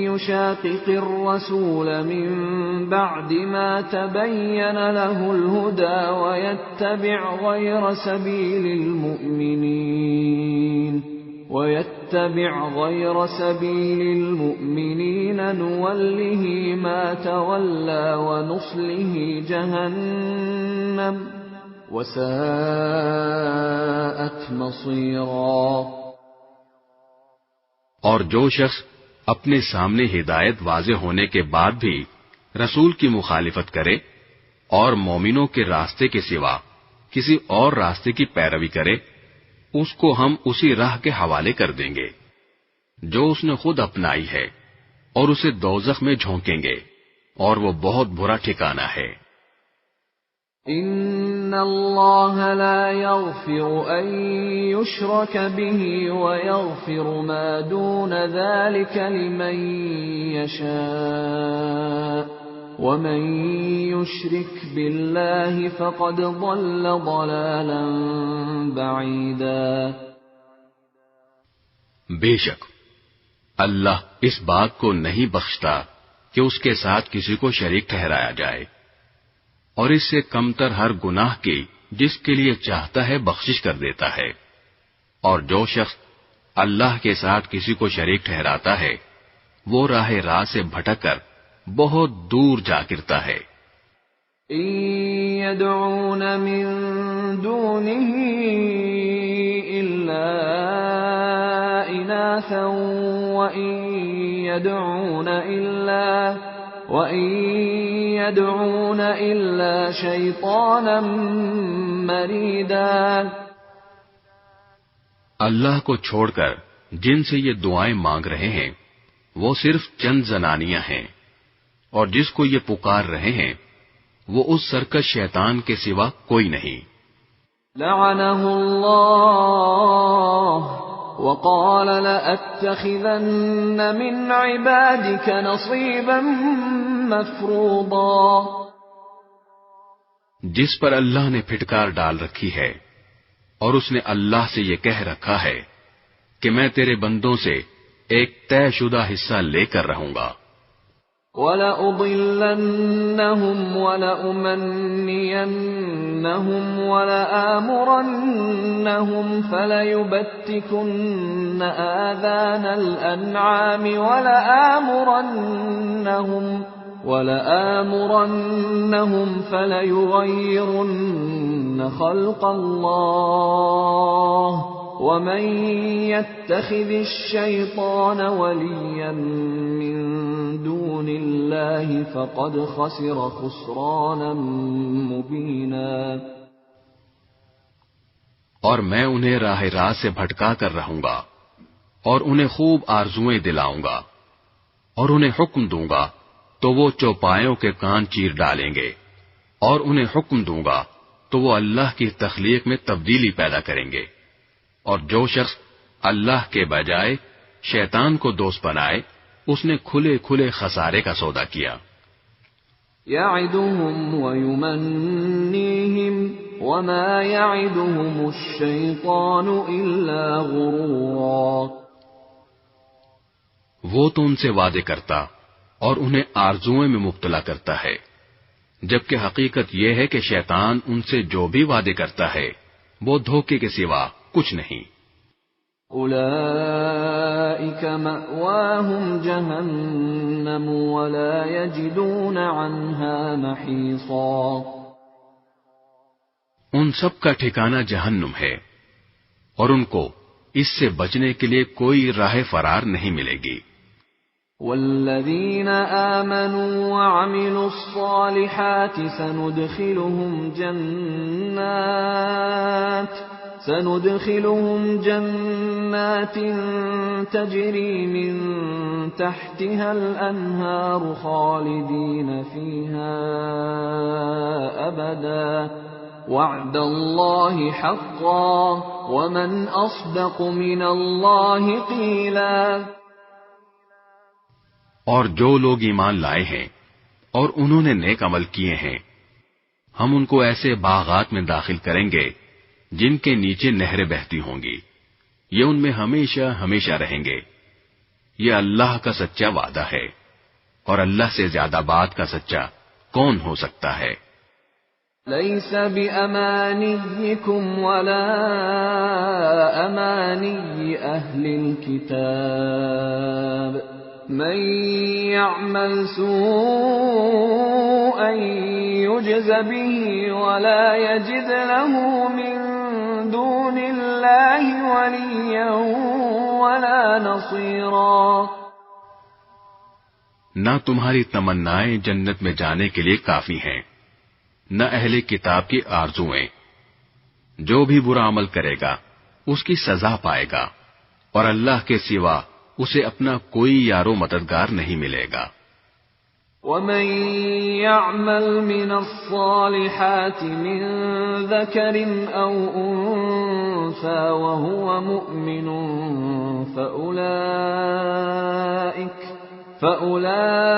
يشاقق الرسول من بعد ما تبين له الهدى ويتبع غير سبيل المؤمنين نوله ما تولى ونصله جهنم وساءت مصيرا۔ اور جو شخص اپنے سامنے ہدایت واضح ہونے کے بعد بھی رسول کی مخالفت کرے اور مومنوں کے راستے کے سوا کسی اور راستے کی پیروی کرے، اس کو ہم اسی راہ کے حوالے کر دیں گے جو اس نے خود اپنائی ہے، اور اسے دوزخ میں جھونکیں گے، اور وہ بہت برا ٹھکانہ ہے۔ ان اللہ لا یغفر ان یشرک به ویغفر ما دون ذلك لمن یشاء ومن یشرک باللہ فقد ضل ضلالا بعیدا۔ بے شک اللہ اس بات کو نہیں بخشتا کہ اس کے ساتھ کسی کو شریک ٹھہرایا جائے، اور اس سے کمتر ہر گناہ کی جس کے لیے چاہتا ہے بخشش کر دیتا ہے، اور جو شخص اللہ کے ساتھ کسی کو شریک ٹھہراتا ہے وہ راہ راست سے بھٹک کر بہت دور جا گرتا ہے۔ ان يدعون من دونه الا اناثا وان يدعون الا شيطانا مريدا۔ اللہ کو چھوڑ کر جن سے یہ دعائیں مانگ رہے ہیں وہ صرف چند زنانیاں ہیں، اور جس کو یہ پکار رہے ہیں وہ اس سرکش شیطان کے سوا کوئی نہیں۔ لعنه اللہ وقال لأتخذن من عبادك نصيبا مفروضا۔ جس پر اللہ نے پھٹکار ڈال رکھی ہے، اور اس نے اللہ سے یہ کہہ رکھا ہے کہ میں تیرے بندوں سے ایک طے شدہ حصہ لے کر رہوں گا۔ وَلَأُضِلَّنَّهُمْ وَلَأُمَنِّيَنَّهُمْ وَلَآمُرَنَّهُمْ فَلَيُبَتِّكُنَّ آذَانَ الْأَنْعَامِ وَلَآمُرَنَّهُمْ فَلَيُغَيِّرُنَّ خَلْقَ اللَّهِ وَمَن يَتَّخِذِ الشَّيْطَانَ وَلِيًّا مِّن دُونِ اللَّهِ فَقَدْ خَسِرَ خُسْرَانًا مُبِينًا۔ اور میں انہیں راہ راست سے بھٹکا کر رہوں گا، اور انہیں خوب آرزوئیں دلاؤں گا، اور انہیں حکم دوں گا تو وہ چوپایوں کے کان چیر ڈالیں گے، اور انہیں حکم دوں گا تو وہ اللہ کی تخلیق میں تبدیلی پیدا کریں گے۔ اور جو شخص اللہ کے بجائے شیطان کو دوست بنائے اس نے کھلے کھلے خسارے کا سودا کیا۔ یعدہم ویمنیہم وما یعدہم الشیطان الا غرورا۔ وہ تو ان سے وعدے کرتا اور انہیں آرزوئیں میں مبتلا کرتا ہے، جبکہ حقیقت یہ ہے کہ شیطان ان سے جو بھی وعدے کرتا ہے وہ دھوکے کے سوا کچھ نہیں۔ اولئک مأواہم جہنم ولا یجدون عنہا محیصا۔ ان سب کا ٹھکانہ جہنم ہے، اور ان کو اس سے بچنے کے لیے کوئی راہ فرار نہیں ملے گی۔ والذین آمنوا وعملوا الصالحات سندخلهم جنات تجری من تحتها الانہار خالدین فیہا ابدا وعد الله حقا ومن أصدق من الله قيلا. اور جو لوگ ایمان لائے ہیں اور انہوں نے نیک عمل کیے ہیں، ہم ان کو ایسے باغات میں داخل کریں گے جن کے نیچے نہریں بہتی ہوں گی، یہ ان میں ہمیشہ ہمیشہ رہیں گے. یہ اللہ کا سچا وعدہ ہے، اور اللہ سے زیادہ بات کا سچا کون ہو سکتا ہے؟ ليس بأمانيكم ولا أماني أهل الكتاب من يعمل سوءا يجز به ولا يجد له من دون الله وليا ولا نصيرا. نہ تمہاری تمنائیں جنت میں جانے کے لیے کافی ہیں، نہ اہل کتاب کی آرزویں. جو بھی برا عمل کرے گا اس کی سزا پائے گا، اور اللہ کے سوا اسے اپنا کوئی یارو مددگار نہیں ملے گا. وَمَن يَعْمَلْ مِنَ الصَّالِحَاتِ مِن ذَكَرٍ أَوْ أُنثَىٰ وَهُوَ مُؤْمِنٌ فَأُولَٰئِكَ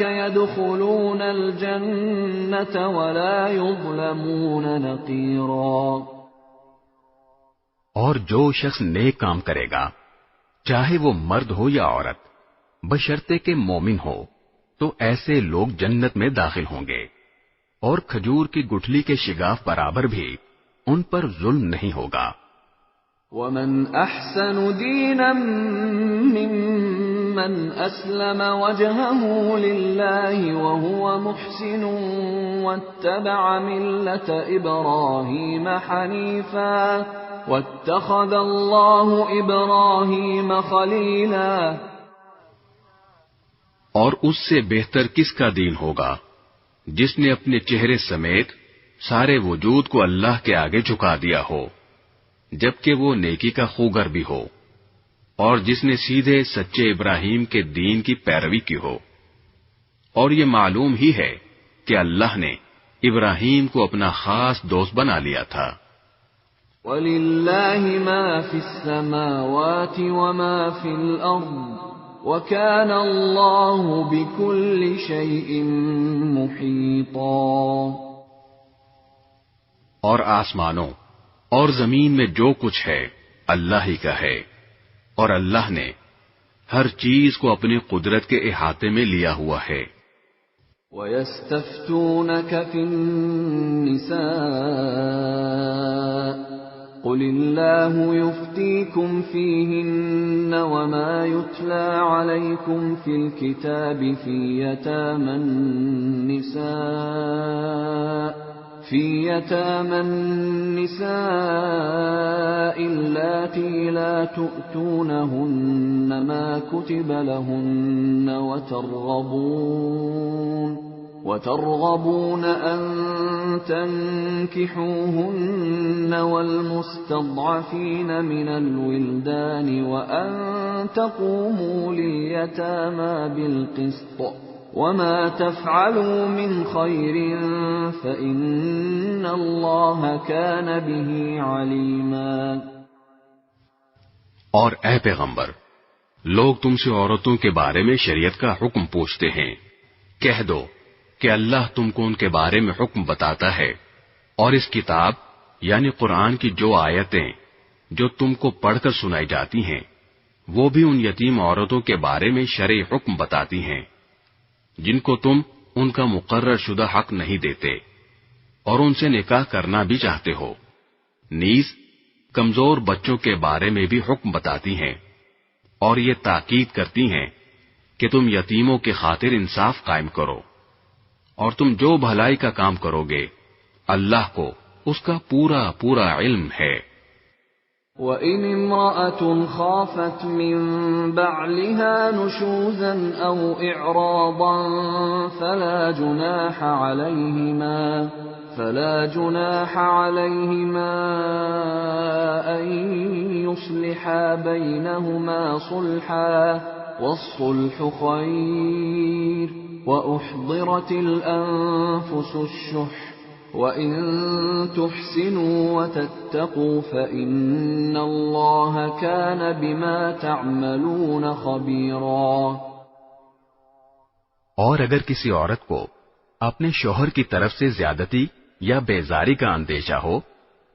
يَدْخُلُونَ الْجَنَّةَ وَلَا يُظْلَمُونَ نَقِيرًا. اور جو شخص نیک کام کرے گا، چاہے وہ مرد ہو یا عورت، بشرطے کہ مومن ہو، تو ایسے لوگ جنت میں داخل ہوں گے، اور کھجور کی گٹھلی کے شگاف برابر بھی ان پر ظلم نہیں ہوگا. وَمَنْ أَحْسَنُ دِينًا مِّمَّنْ أَسْلَمَ وَجْهَهُ لِلَّهِ وَهُوَ مُحْسِنٌ وَاتَّبَعَ مِلَّةَ إِبْرَاهِيمَ حَنِيفًا وَاتَّخَذَ اللَّهُ إِبْرَاهِيمَ خَلِيلًا. اور اس سے بہتر کس کا دین ہوگا جس نے اپنے چہرے سمیت سارے وجود کو اللہ کے آگے جھکا دیا ہو، جبکہ وہ نیکی کا خوگر بھی ہو، اور جس نے سیدھے سچے ابراہیم کے دین کی پیروی کی ہو. اور یہ معلوم ہی ہے کہ اللہ نے ابراہیم کو اپنا خاص دوست بنا لیا تھا. وَلِلَّهِ مَا فِي السَّمَاوَاتِ وَمَا فِي الْأَرْضِ وَكَانَ اللَّهُ بِكُلِّ شَيْءٍ مُحِيطًا. اور آسمانوں اور زمین میں جو کچھ ہے اللہ ہی کا ہے، اور اللہ نے ہر چیز کو اپنی قدرت کے احاطے میں لیا ہوا ہے. وَيَسْتَفْتُونَكَ فِي النِّسَاءِ قُلِ اللَّهُ يُفْتِيكُمْ فِيهِنَّ وَمَا يُتْلَى عَلَيْكُمْ فِي الْكِتَابِ فِي يَتَامَى النِّسَاءِ اللَّاتِي لَا تُؤْتُونَهُنَّ مَا كُتِبَ لَهُنَّ وترغبون أن تنكحوهن والمستضعفين من الولدان وأن تقوموا لليتامى بالقسط وما تفعلوا من خير فإن الله كان به عليما. اور اے پیغمبر، لوگ تم سے عورتوں کے بارے میں شریعت کا حکم پوچھتے ہیں. کہہ دو کہ اللہ تم کو ان کے بارے میں حکم بتاتا ہے، اور اس کتاب یعنی قرآن کی جو آیتیں جو تم کو پڑھ کر سنائی جاتی ہیں وہ بھی ان یتیم عورتوں کے بارے میں شرعی حکم بتاتی ہیں جن کو تم ان کا مقرر شدہ حق نہیں دیتے اور ان سے نکاح کرنا بھی چاہتے ہو. نیز کمزور بچوں کے بارے میں بھی حکم بتاتی ہیں، اور یہ تاکید کرتی ہیں کہ تم یتیموں کی خاطر انصاف قائم کرو، اور تم جو بھلائی کا کام کرو گے اللہ کو اس کا پورا پورا علم ہے. وَإِنِ امْرَأَةٌ خَافَتْ مِن بَعْلِهَا نُشُوزًا أَوْ إِعْرَاضًا فَلَا جُنَاحَ عَلَيْهِمَا أَن يُصْلِحَا بَيْنَهُمَا صُلْحًا وَالصُّلْحُ خَيْرٌ وَأُحْضِرَتِ الْأَنفُسُ الشُّحَّ وَإِن تُحْسِنُوا وَتَتَّقُوا فَإِنَّ اللَّهَ كَانَ بِمَا تَعْمَلُونَ خَبِيرًا۔ اور اگر کسی عورت کو اپنے شوہر کی طرف سے زیادتی یا بیزاری کا اندیشہ ہو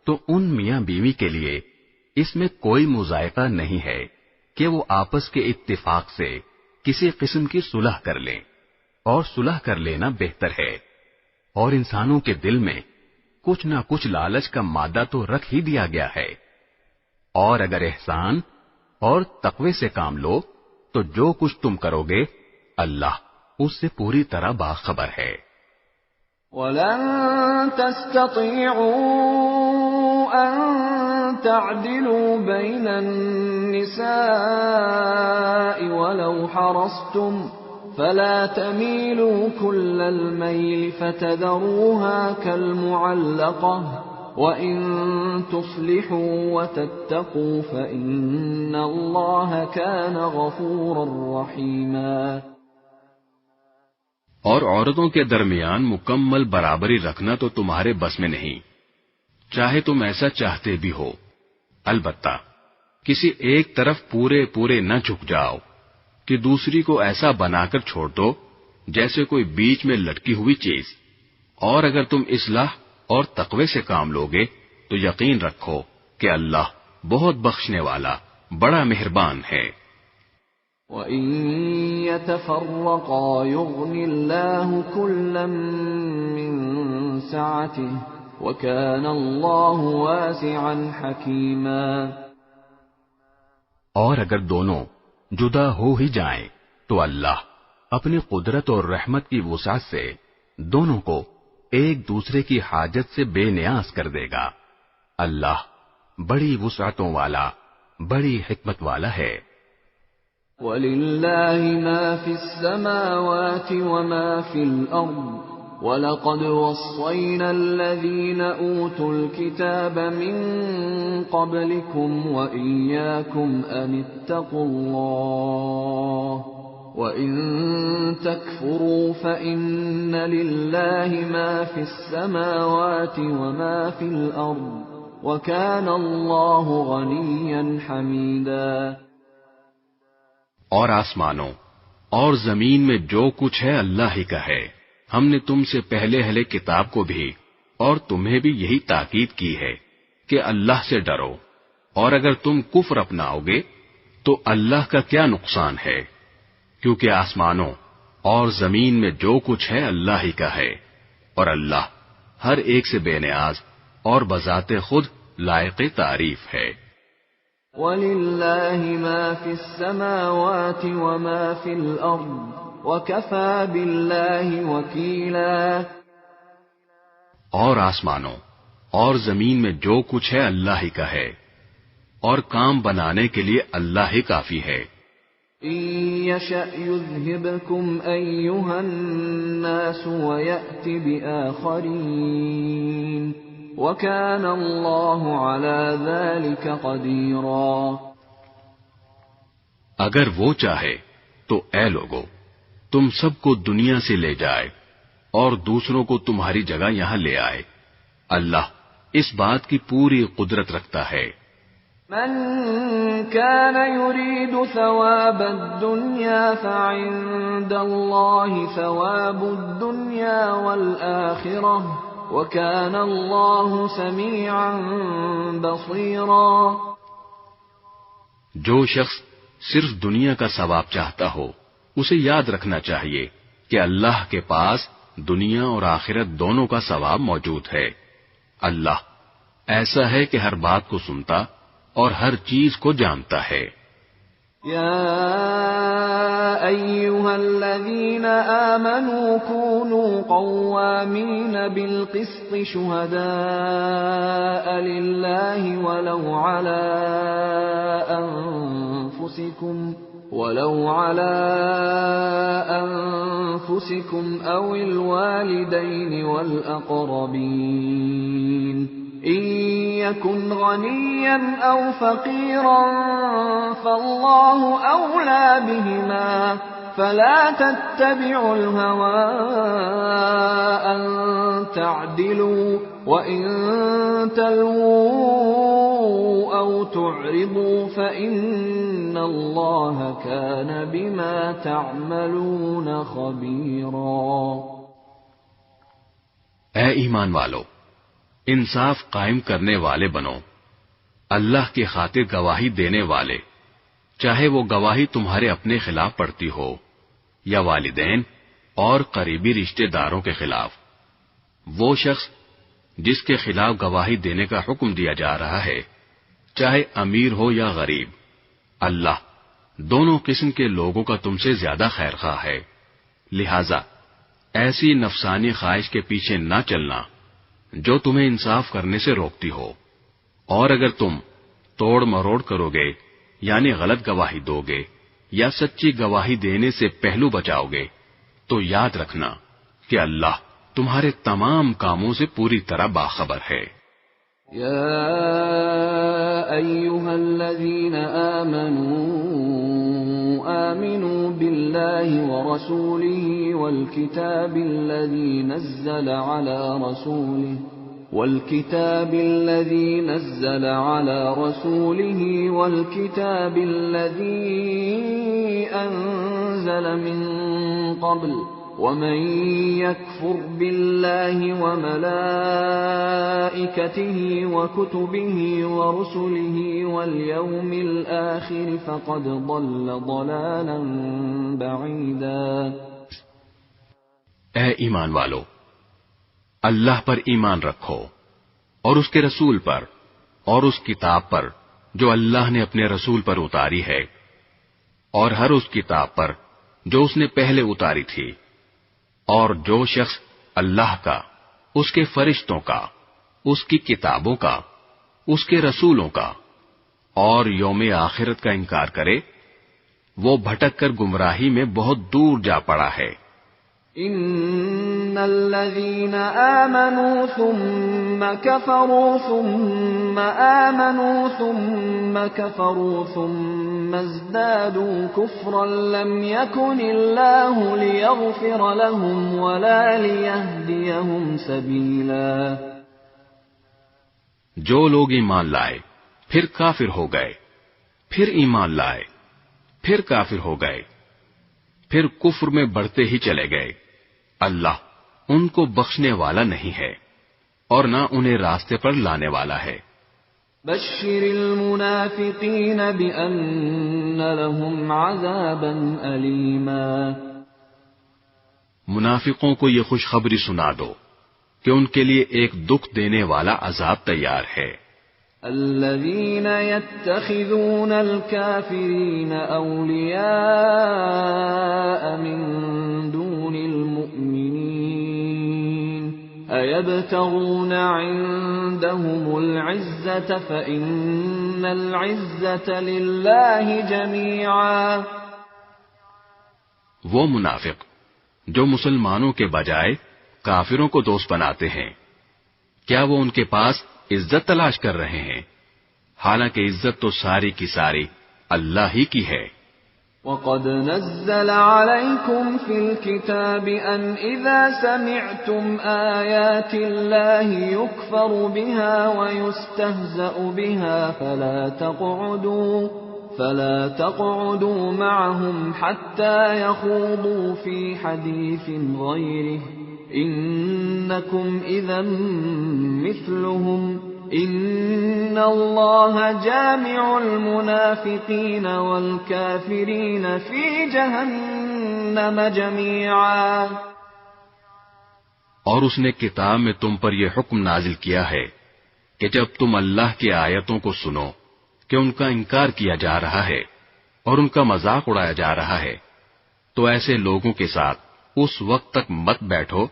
تو ان میاں بیوی کے لیے اس میں کوئی مذائقہ نہیں ہے کہ وہ آپس کے اتفاق سے کسی قسم کی صلح کر لیں، اور صلح کر لینا بہتر ہے۔ اور انسانوں کے دل میں کچھ نہ کچھ لالچ کا مادہ تو رکھ ہی دیا گیا ہے، اور اگر احسان اور تقوی سے کام لو تو جو کچھ تم کرو گے اللہ اس سے پوری طرح باخبر ہے۔ وَلَن تَسْتَطِيعُوا أَن تَعْدِلُوا بَيْنَ النِّسَاءِ وَلَوْ حَرَصْتُمْ فَلَا تَمِيلُوا كُلَّ الْمَيْلِ فَتَذَرُوهَا كَالْمُعَلَّقَةِ وَإِن تُصْلِحُوا وَتَتَّقُوا فَإِنَّ اللَّهَ كَانَ غَفُورًا رَّحِيمًا۔ اور عورتوں کے درمیان مکمل برابری رکھنا تو تمہارے بس میں نہیں، چاہے تم ایسا چاہتے بھی ہو، البتہ کسی ایک طرف پورے نہ جھک جاؤ کہ دوسری کو ایسا بنا کر چھوڑ دو جیسے کوئی بیچ میں لٹکی ہوئی چیز۔ اور اگر تم اصلاح اور تقوی سے کام لوگے تو یقین رکھو کہ اللہ بہت بخشنے والا بڑا مہربان ہے۔ وَإِن يَتَفَرَّقَا يُغْنِ اللَّهُ كُلًّا مِّن سَعَتِهِ وَكَانَ اللَّهُ وَاسِعًا حَكِيمًا۔ اور اگر دونوں جدا ہو ہی جائیں تو اللہ اپنی قدرت اور رحمت کی وسعت سے دونوں کو ایک دوسرے کی حاجت سے بے نیاز کر دے گا۔ اللہ بڑی وسعتوں والا، بڑی حکمت والا ہے۔ وَلِلَّهِ مَا فِي السَّمَاوَاتِ وَمَا فِي الْأَرْضِ وَلَقَدْ وَصَّيْنَا الَّذِينَ أُوتُوا الْكِتَابَ مِن قَبْلِكُمْ وَإِيَّاكُمْ أَنِ اتَّقُوا اللَّهَ وَإِن تَكْفُرُوا فَإِنَّ لِلَّهِ مَا فِي السَّمَاوَاتِ وَمَا فِي الْأَرْضِ وَكَانَ اللَّهُ غَنِيًّا حَمِيدًا۔ اور آسمانوں اور زمین میں جو کچھ ہے اللہ ہی کا ہے۔ ہم نے تم سے پہلے اہل کتاب کو بھی اور تمہیں بھی یہی تاکید کی ہے کہ اللہ سے ڈرو، اور اگر تم کفر اپناؤ گے تو اللہ کا کیا نقصان ہے، کیونکہ آسمانوں اور زمین میں جو کچھ ہے اللہ ہی کا ہے، اور اللہ ہر ایک سے بے نیاز اور بذات خود لائق تعریف ہے۔ وَلِلَّهِ مَا فِي السَّمَاوَاتِ وَمَا فِي الْأَرْضِ وَكَفَى بِاللَّهِ وَكِيلًا۔ اور آسمانوں اور زمین میں جو کچھ ہے اللہ ہی کا ہے، اور کام بنانے کے لیے اللہ ہی کافی ہے۔ إِن يَشَأْ يُذْهِبْكُمْ أَيُّهَا النَّاسُ وَيَأْتِ بِآخَرِينَ وَكَانَ اللَّهُ عَلَى ذَلِكَ قَدِيرًا۔ اگر وہ چاہے تو اے لوگو تم سب کو دنیا سے لے جائے اور دوسروں کو تمہاری جگہ یہاں لے آئے، اللہ اس بات کی پوری قدرت رکھتا ہے۔ من كان يريد ثواب الدنيا فعند الله ثواب الدنيا والآخرة وكان الله سميعا بصيرا۔ جو شخص صرف دنیا کا ثواب چاہتا ہو اسے یاد رکھنا چاہیے کہ اللہ کے پاس دنیا اور آخرت دونوں کا ثواب موجود ہے۔ اللہ ایسا ہے کہ ہر بات کو سنتا اور ہر چیز کو جانتا ہے۔ يا أيها الذين آمنوا كونوا قوامين بالقسط شهداء لله ولو على أنفسكم أو الوالدين والأقربين إن يكن غنيا أو فقيرا فالله أولى بهما فلا تتبعوا الهوى أن تعدلوا وإن تلووا أو تعرضوا فإن الله كان بما تعملون خبيرا۔ اے ایمان والو، انصاف قائم کرنے والے بنو، اللہ کی خاطر گواہی دینے والے، چاہے وہ گواہی تمہارے اپنے خلاف پڑتی ہو یا والدین اور قریبی رشتہ داروں کے خلاف۔ وہ شخص جس کے خلاف گواہی دینے کا حکم دیا جا رہا ہے، چاہے امیر ہو یا غریب، اللہ دونوں قسم کے لوگوں کا تم سے زیادہ خیر خواہ ہے، لہذا ایسی نفسانی خواہش کے پیچھے نہ چلنا جو تمہیں انصاف کرنے سے روکتی ہو، اور اگر تم توڑ مروڑ کرو گے یعنی غلط گواہی دو گے یا سچی گواہی دینے سے پہلو بچاؤ گے تو یاد رکھنا کہ اللہ تمہارے تمام کاموں سے پوری طرح باخبر ہے۔ یا ایھا الذین آمنوا باللہ ورسولہ والکتاب الذی نزل على رسوله والكتاب الذي أنزل من قبل ومن يكفر بالله وملائكته وكتبه ورسله واليوم الآخر فقد ضل ضلالا بعيدا۔ اے ایمان والو، اللہ پر ایمان رکھو اور اس کے رسول پر اور اس کتاب پر جو اللہ نے اپنے رسول پر اتاری ہے، اور ہر اس کتاب پر جو اس نے پہلے اتاری تھی، اور جو شخص اللہ کا، اس کے فرشتوں کا، اس کی کتابوں کا، اس کے رسولوں کا اور یوم آخرت کا انکار کرے، وہ بھٹک کر گمراہی میں بہت دور جا پڑا ہے۔ ان الذين آمنوا ثم كفروا ثم آمنوا ثم كفروا ثم ازدادوا كفرا لم يكن الله ليغفر لهم ولا ليهديهم سبيلا۔ جو لوگ ایمان لائے پھر کافر ہو گئے، پھر ایمان لائے پھر کافر ہو گئے، پھر کفر میں بڑھتے ہی چلے گئے، اللہ ان کو بخشنے والا نہیں ہے اور نہ انہیں راستے پر لانے والا ہے۔ بشر المنافقین بأن لهم عذابا ألیما۔ منافقوں کو یہ خوشخبری سنا دو کہ ان کے لیے ایک دکھ دینے والا عذاب تیار ہے۔ الذين يتخذون الكافرين أولياء من دون المؤمنين أيبتغون عندهم العزة فإن العزة لله جميعا۔ وہ منافق جو مسلمانوں کے بجائے کافروں کو دوست بناتے ہیں، کیا وہ ان کے پاس عزت تلاش کر رہے ہیں؟ حالانکہ عزت تو ساری کی ساری اللہ ہی کی ہے۔ وَقَدْ نَزَّلَ عَلَيْكُمْ فِي الْكِتَابِ أَنْ إِذَا سَمِعْتُمْ آيَاتِ اللَّهِ يُكْفَرُ بِهَا وَيُسْتَهْزَأُ بِهَا فَلَا تَقْعُدُوا مَعَهُمْ حَتَّى يَخُوضُوا فِي حَدِيثٍ غَيْرِهِ إِنَّكُمْ إِذًا مِثْلُهُمْ إِنَّ اللَّهَ جَامِعُ الْمُنَافِقِينَ وَالْكَافِرِينَ فِي جَهَنَّمَ جَمِيعًا۔ اور اس نے کتاب میں تم پر یہ حکم نازل کیا ہے کہ جب تم اللہ کی آیتوں کو سنو کہ ان کا انکار کیا جا رہا ہے اور ان کا مذاق اڑایا جا رہا ہے، تو ایسے لوگوں کے ساتھ اس وقت تک مت بیٹھو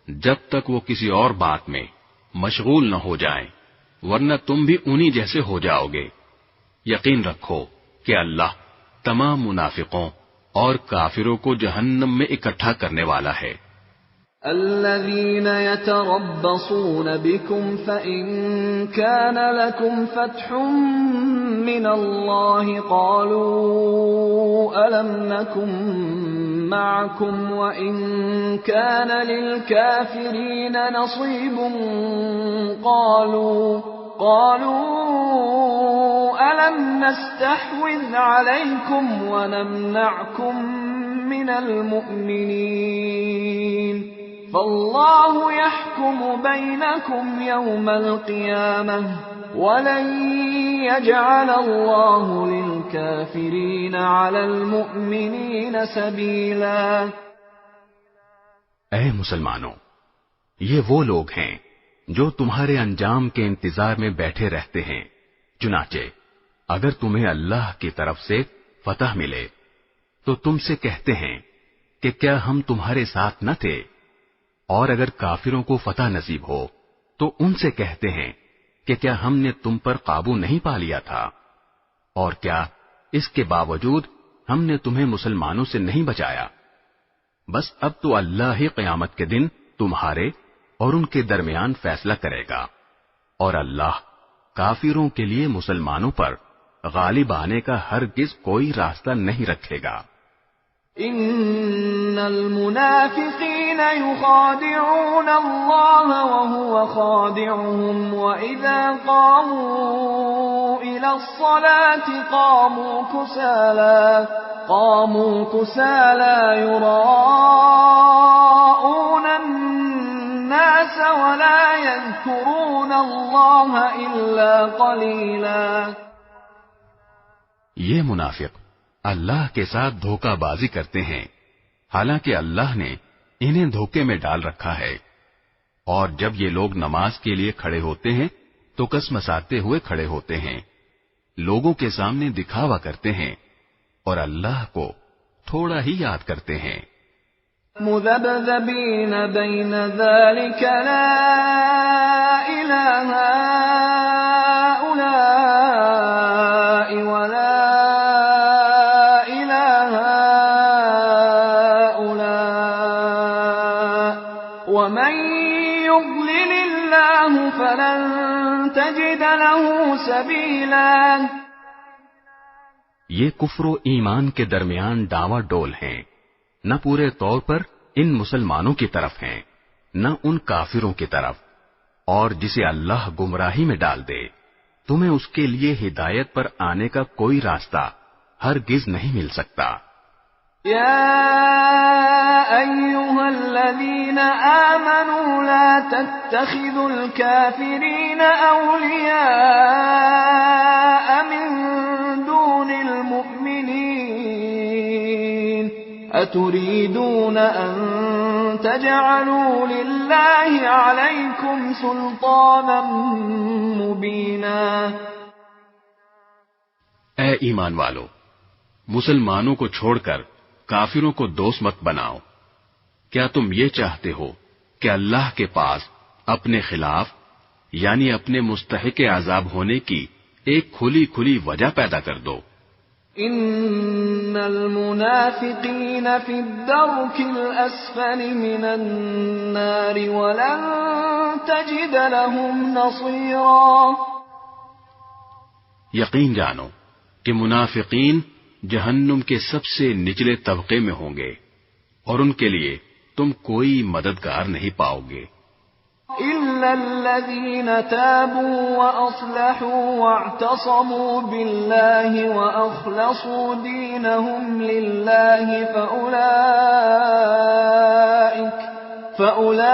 جب تک وہ کسی اور بات میں مشغول نہ ہو جائیں، ورنہ تم بھی انہی جیسے ہو جاؤ گے۔ یقین رکھو کہ اللہ تمام منافقوں اور کافروں کو جہنم میں اکٹھا کرنے والا ہے۔ الذين يتربصون بكم فإن كان لكم فتح من الله قالوا ألم نكن معكم وإن كان للكافرين نصيب قالوا ألم نستحوذ عليكم ونمنعكم من المؤمنين فالله يحكم بينكم يوم القيامة وَلَن يَجْعَلَ اللَّهُ لِلْكَافِرِينَ عَلَى الْمُؤْمِنِينَ سَبِيلًا۔ اے مسلمانوں، یہ وہ لوگ ہیں جو تمہارے انجام کے انتظار میں بیٹھے رہتے ہیں۔ چنانچہ اگر تمہیں اللہ کی طرف سے فتح ملے تو تم سے کہتے ہیں کہ کیا ہم تمہارے ساتھ نہ تھے، اور اگر کافروں کو فتح نصیب ہو تو ان سے کہتے ہیں کہ کیا ہم نے تم پر قابو نہیں پا لیا تھا، اور کیا اس کے باوجود ہم نے تمہیں مسلمانوں سے نہیں بچایا۔ بس اب تو اللہ ہی قیامت کے دن تمہارے اور ان کے درمیان فیصلہ کرے گا، اور اللہ کافروں کے لیے مسلمانوں پر غالب آنے کا ہرگز کوئی راستہ نہیں رکھے گا۔ ان المنافقین یخادعون اللہ وهو خادعهم واذا قاموا الى الصلاة قاموا كسالى يراءون الناس ولا يذكرون اللہ الا قلیلا۔ یہ منافق اللہ کے ساتھ دھوکہ بازی کرتے ہیں، حالانکہ اللہ نے انہیں دھوکے میں ڈال رکھا ہے، اور جب یہ لوگ نماز کے لیے کھڑے ہوتے ہیں تو کسمساتے ہوئے کھڑے ہوتے ہیں، لوگوں کے سامنے دکھاوا کرتے ہیں اور اللہ کو تھوڑا ہی یاد کرتے ہیں۔ مذبذبین بین ذلک لا الہ ہؤلاء ولا فلن تجد له سبیلا۔ یہ کفر و ایمان کے درمیان ڈاوا ڈول ہیں، نہ پورے طور پر ان مسلمانوں کی طرف ہیں نہ ان کافروں کی طرف، اور جسے اللہ گمراہی میں ڈال دے تمہیں اس کے لیے ہدایت پر آنے کا کوئی راستہ ہرگز نہیں مل سکتا۔ يا أيها الذين آمنوا لا تتخذوا الكافرين أولياء من دون المؤمنين أتريدون أن تجعلوا لله عليكم سلطانا مبينا۔ اے ایمان والو، مسلمانوں کو چھوڑ کر کافروں کو دوست مت بناؤ۔ کیا تم یہ چاہتے ہو کہ اللہ کے پاس اپنے خلاف یعنی اپنے مستحق عذاب ہونے کی ایک کھلی کھلی وجہ پیدا کر دو؟ ان المنافقین فی الدرک الاسفل من النار ولن تجد لهم نصیرا۔ یقین جانو کہ منافقین جہنم کے سب سے نچلے طبقے میں ہوں گے اور ان کے لیے تم کوئی مددگار نہیں پاؤ گے۔ إِلَّا الَّذِينَ تَابُوا وَأَصْلَحُوا وَاعْتَصَمُوا بِاللَّهِ وَأَخْلَصُوا دِينَهُمْ لِلَّهِ فَأُولَئِكَ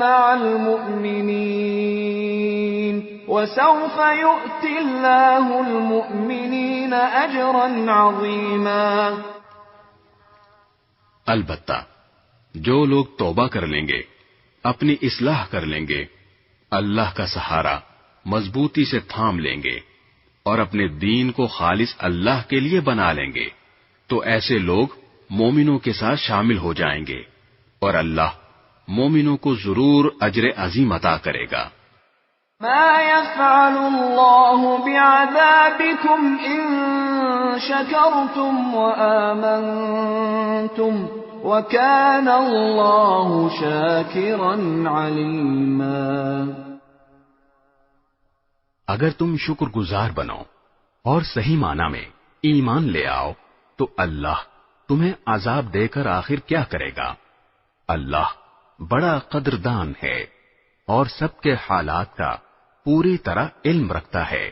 مَعَ الْمُؤْمِنِينَ وَسَوْفَ يُؤْتِ اللَّهُ الْمُؤْمِنِينَ أَجْرًا عَظِيمًا۔ البتہ جو لوگ توبہ کر لیں گے، اپنی اصلاح کر لیں گے، اللہ کا سہارا مضبوطی سے تھام لیں گے اور اپنے دین کو خالص اللہ کے لیے بنا لیں گے تو ایسے لوگ مومنوں کے ساتھ شامل ہو جائیں گے اور اللہ مومنوں کو ضرور اجر عظیم عطا کرے گا۔ ما يفعل الله بعذابكم إن شكرتم وآمنتم وَكَانَ اللَّهُ شَاكِرًا عَلِيمًا۔ اگر تم شکر گزار بنو اور صحیح معنی میں ایمان لے آؤ تو اللہ تمہیں عذاب دے کر آخر کیا کرے گا؟ اللہ بڑا قدردان ہے اور سب کے حالات کا پوری طرح علم رکھتا ہے۔